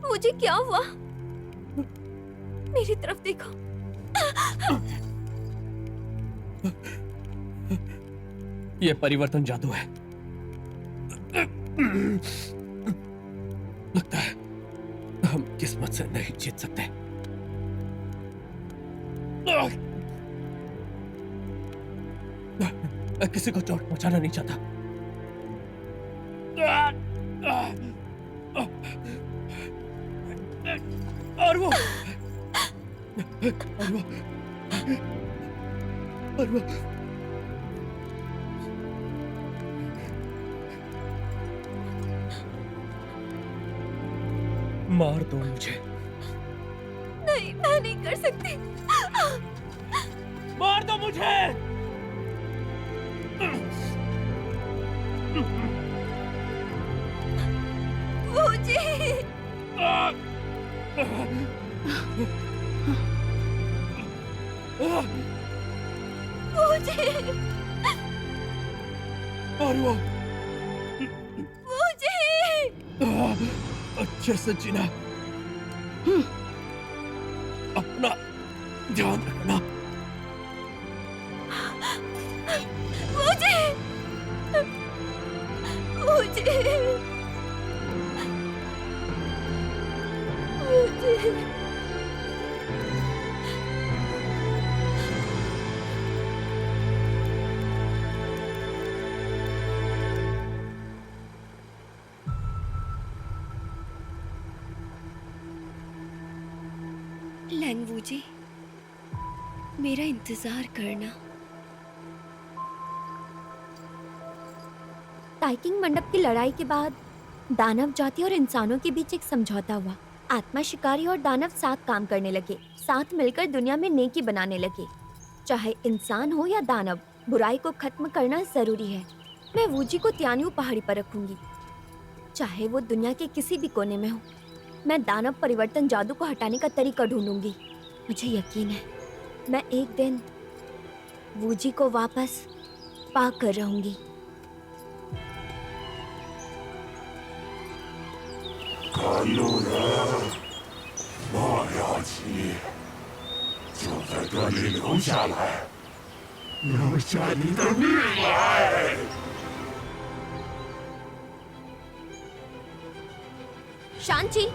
वूजी, क्या हुआ? मेरी तरफ देखो। ये परिवर्तन जादू है। लगता है हम किस्मत से नहीं जीत सकते। मैं किसी को चोट पहुंचाना नहीं चाहता। और वो मार दो मुझे। नहीं, मैं नहीं कर सकती। मार दो मुझे। वूजी, वूजी, और वो वूजी, अच्छे से जीना। अपना ध्यान रखना। वूजी, वूजी, वूजी। लैंगवू जी, मेरा इंतजार करना। टाइकिंग मंडप की लड़ाई के बाद दानव जाति और इंसानों के बीच एक समझौता हुआ। आत्मा शिकारी और दानव साथ काम करने लगे, साथ मिलकर दुनिया में नेकी बनाने लगे। चाहे इंसान हो या दानव, बुराई को खत्म करना जरूरी है। मैं वूजी को त्यान्यू पहाड़ी पर रखूंगी, चाहे वो दुनिया के किसी भी कोने में हो। मैं दानव परिवर्तन जादू को हटाने का तरीका ढूंढूंगी। मुझे यकीन है मैं एक दिन वूजी को वापस पा कर रहूंगी। शांची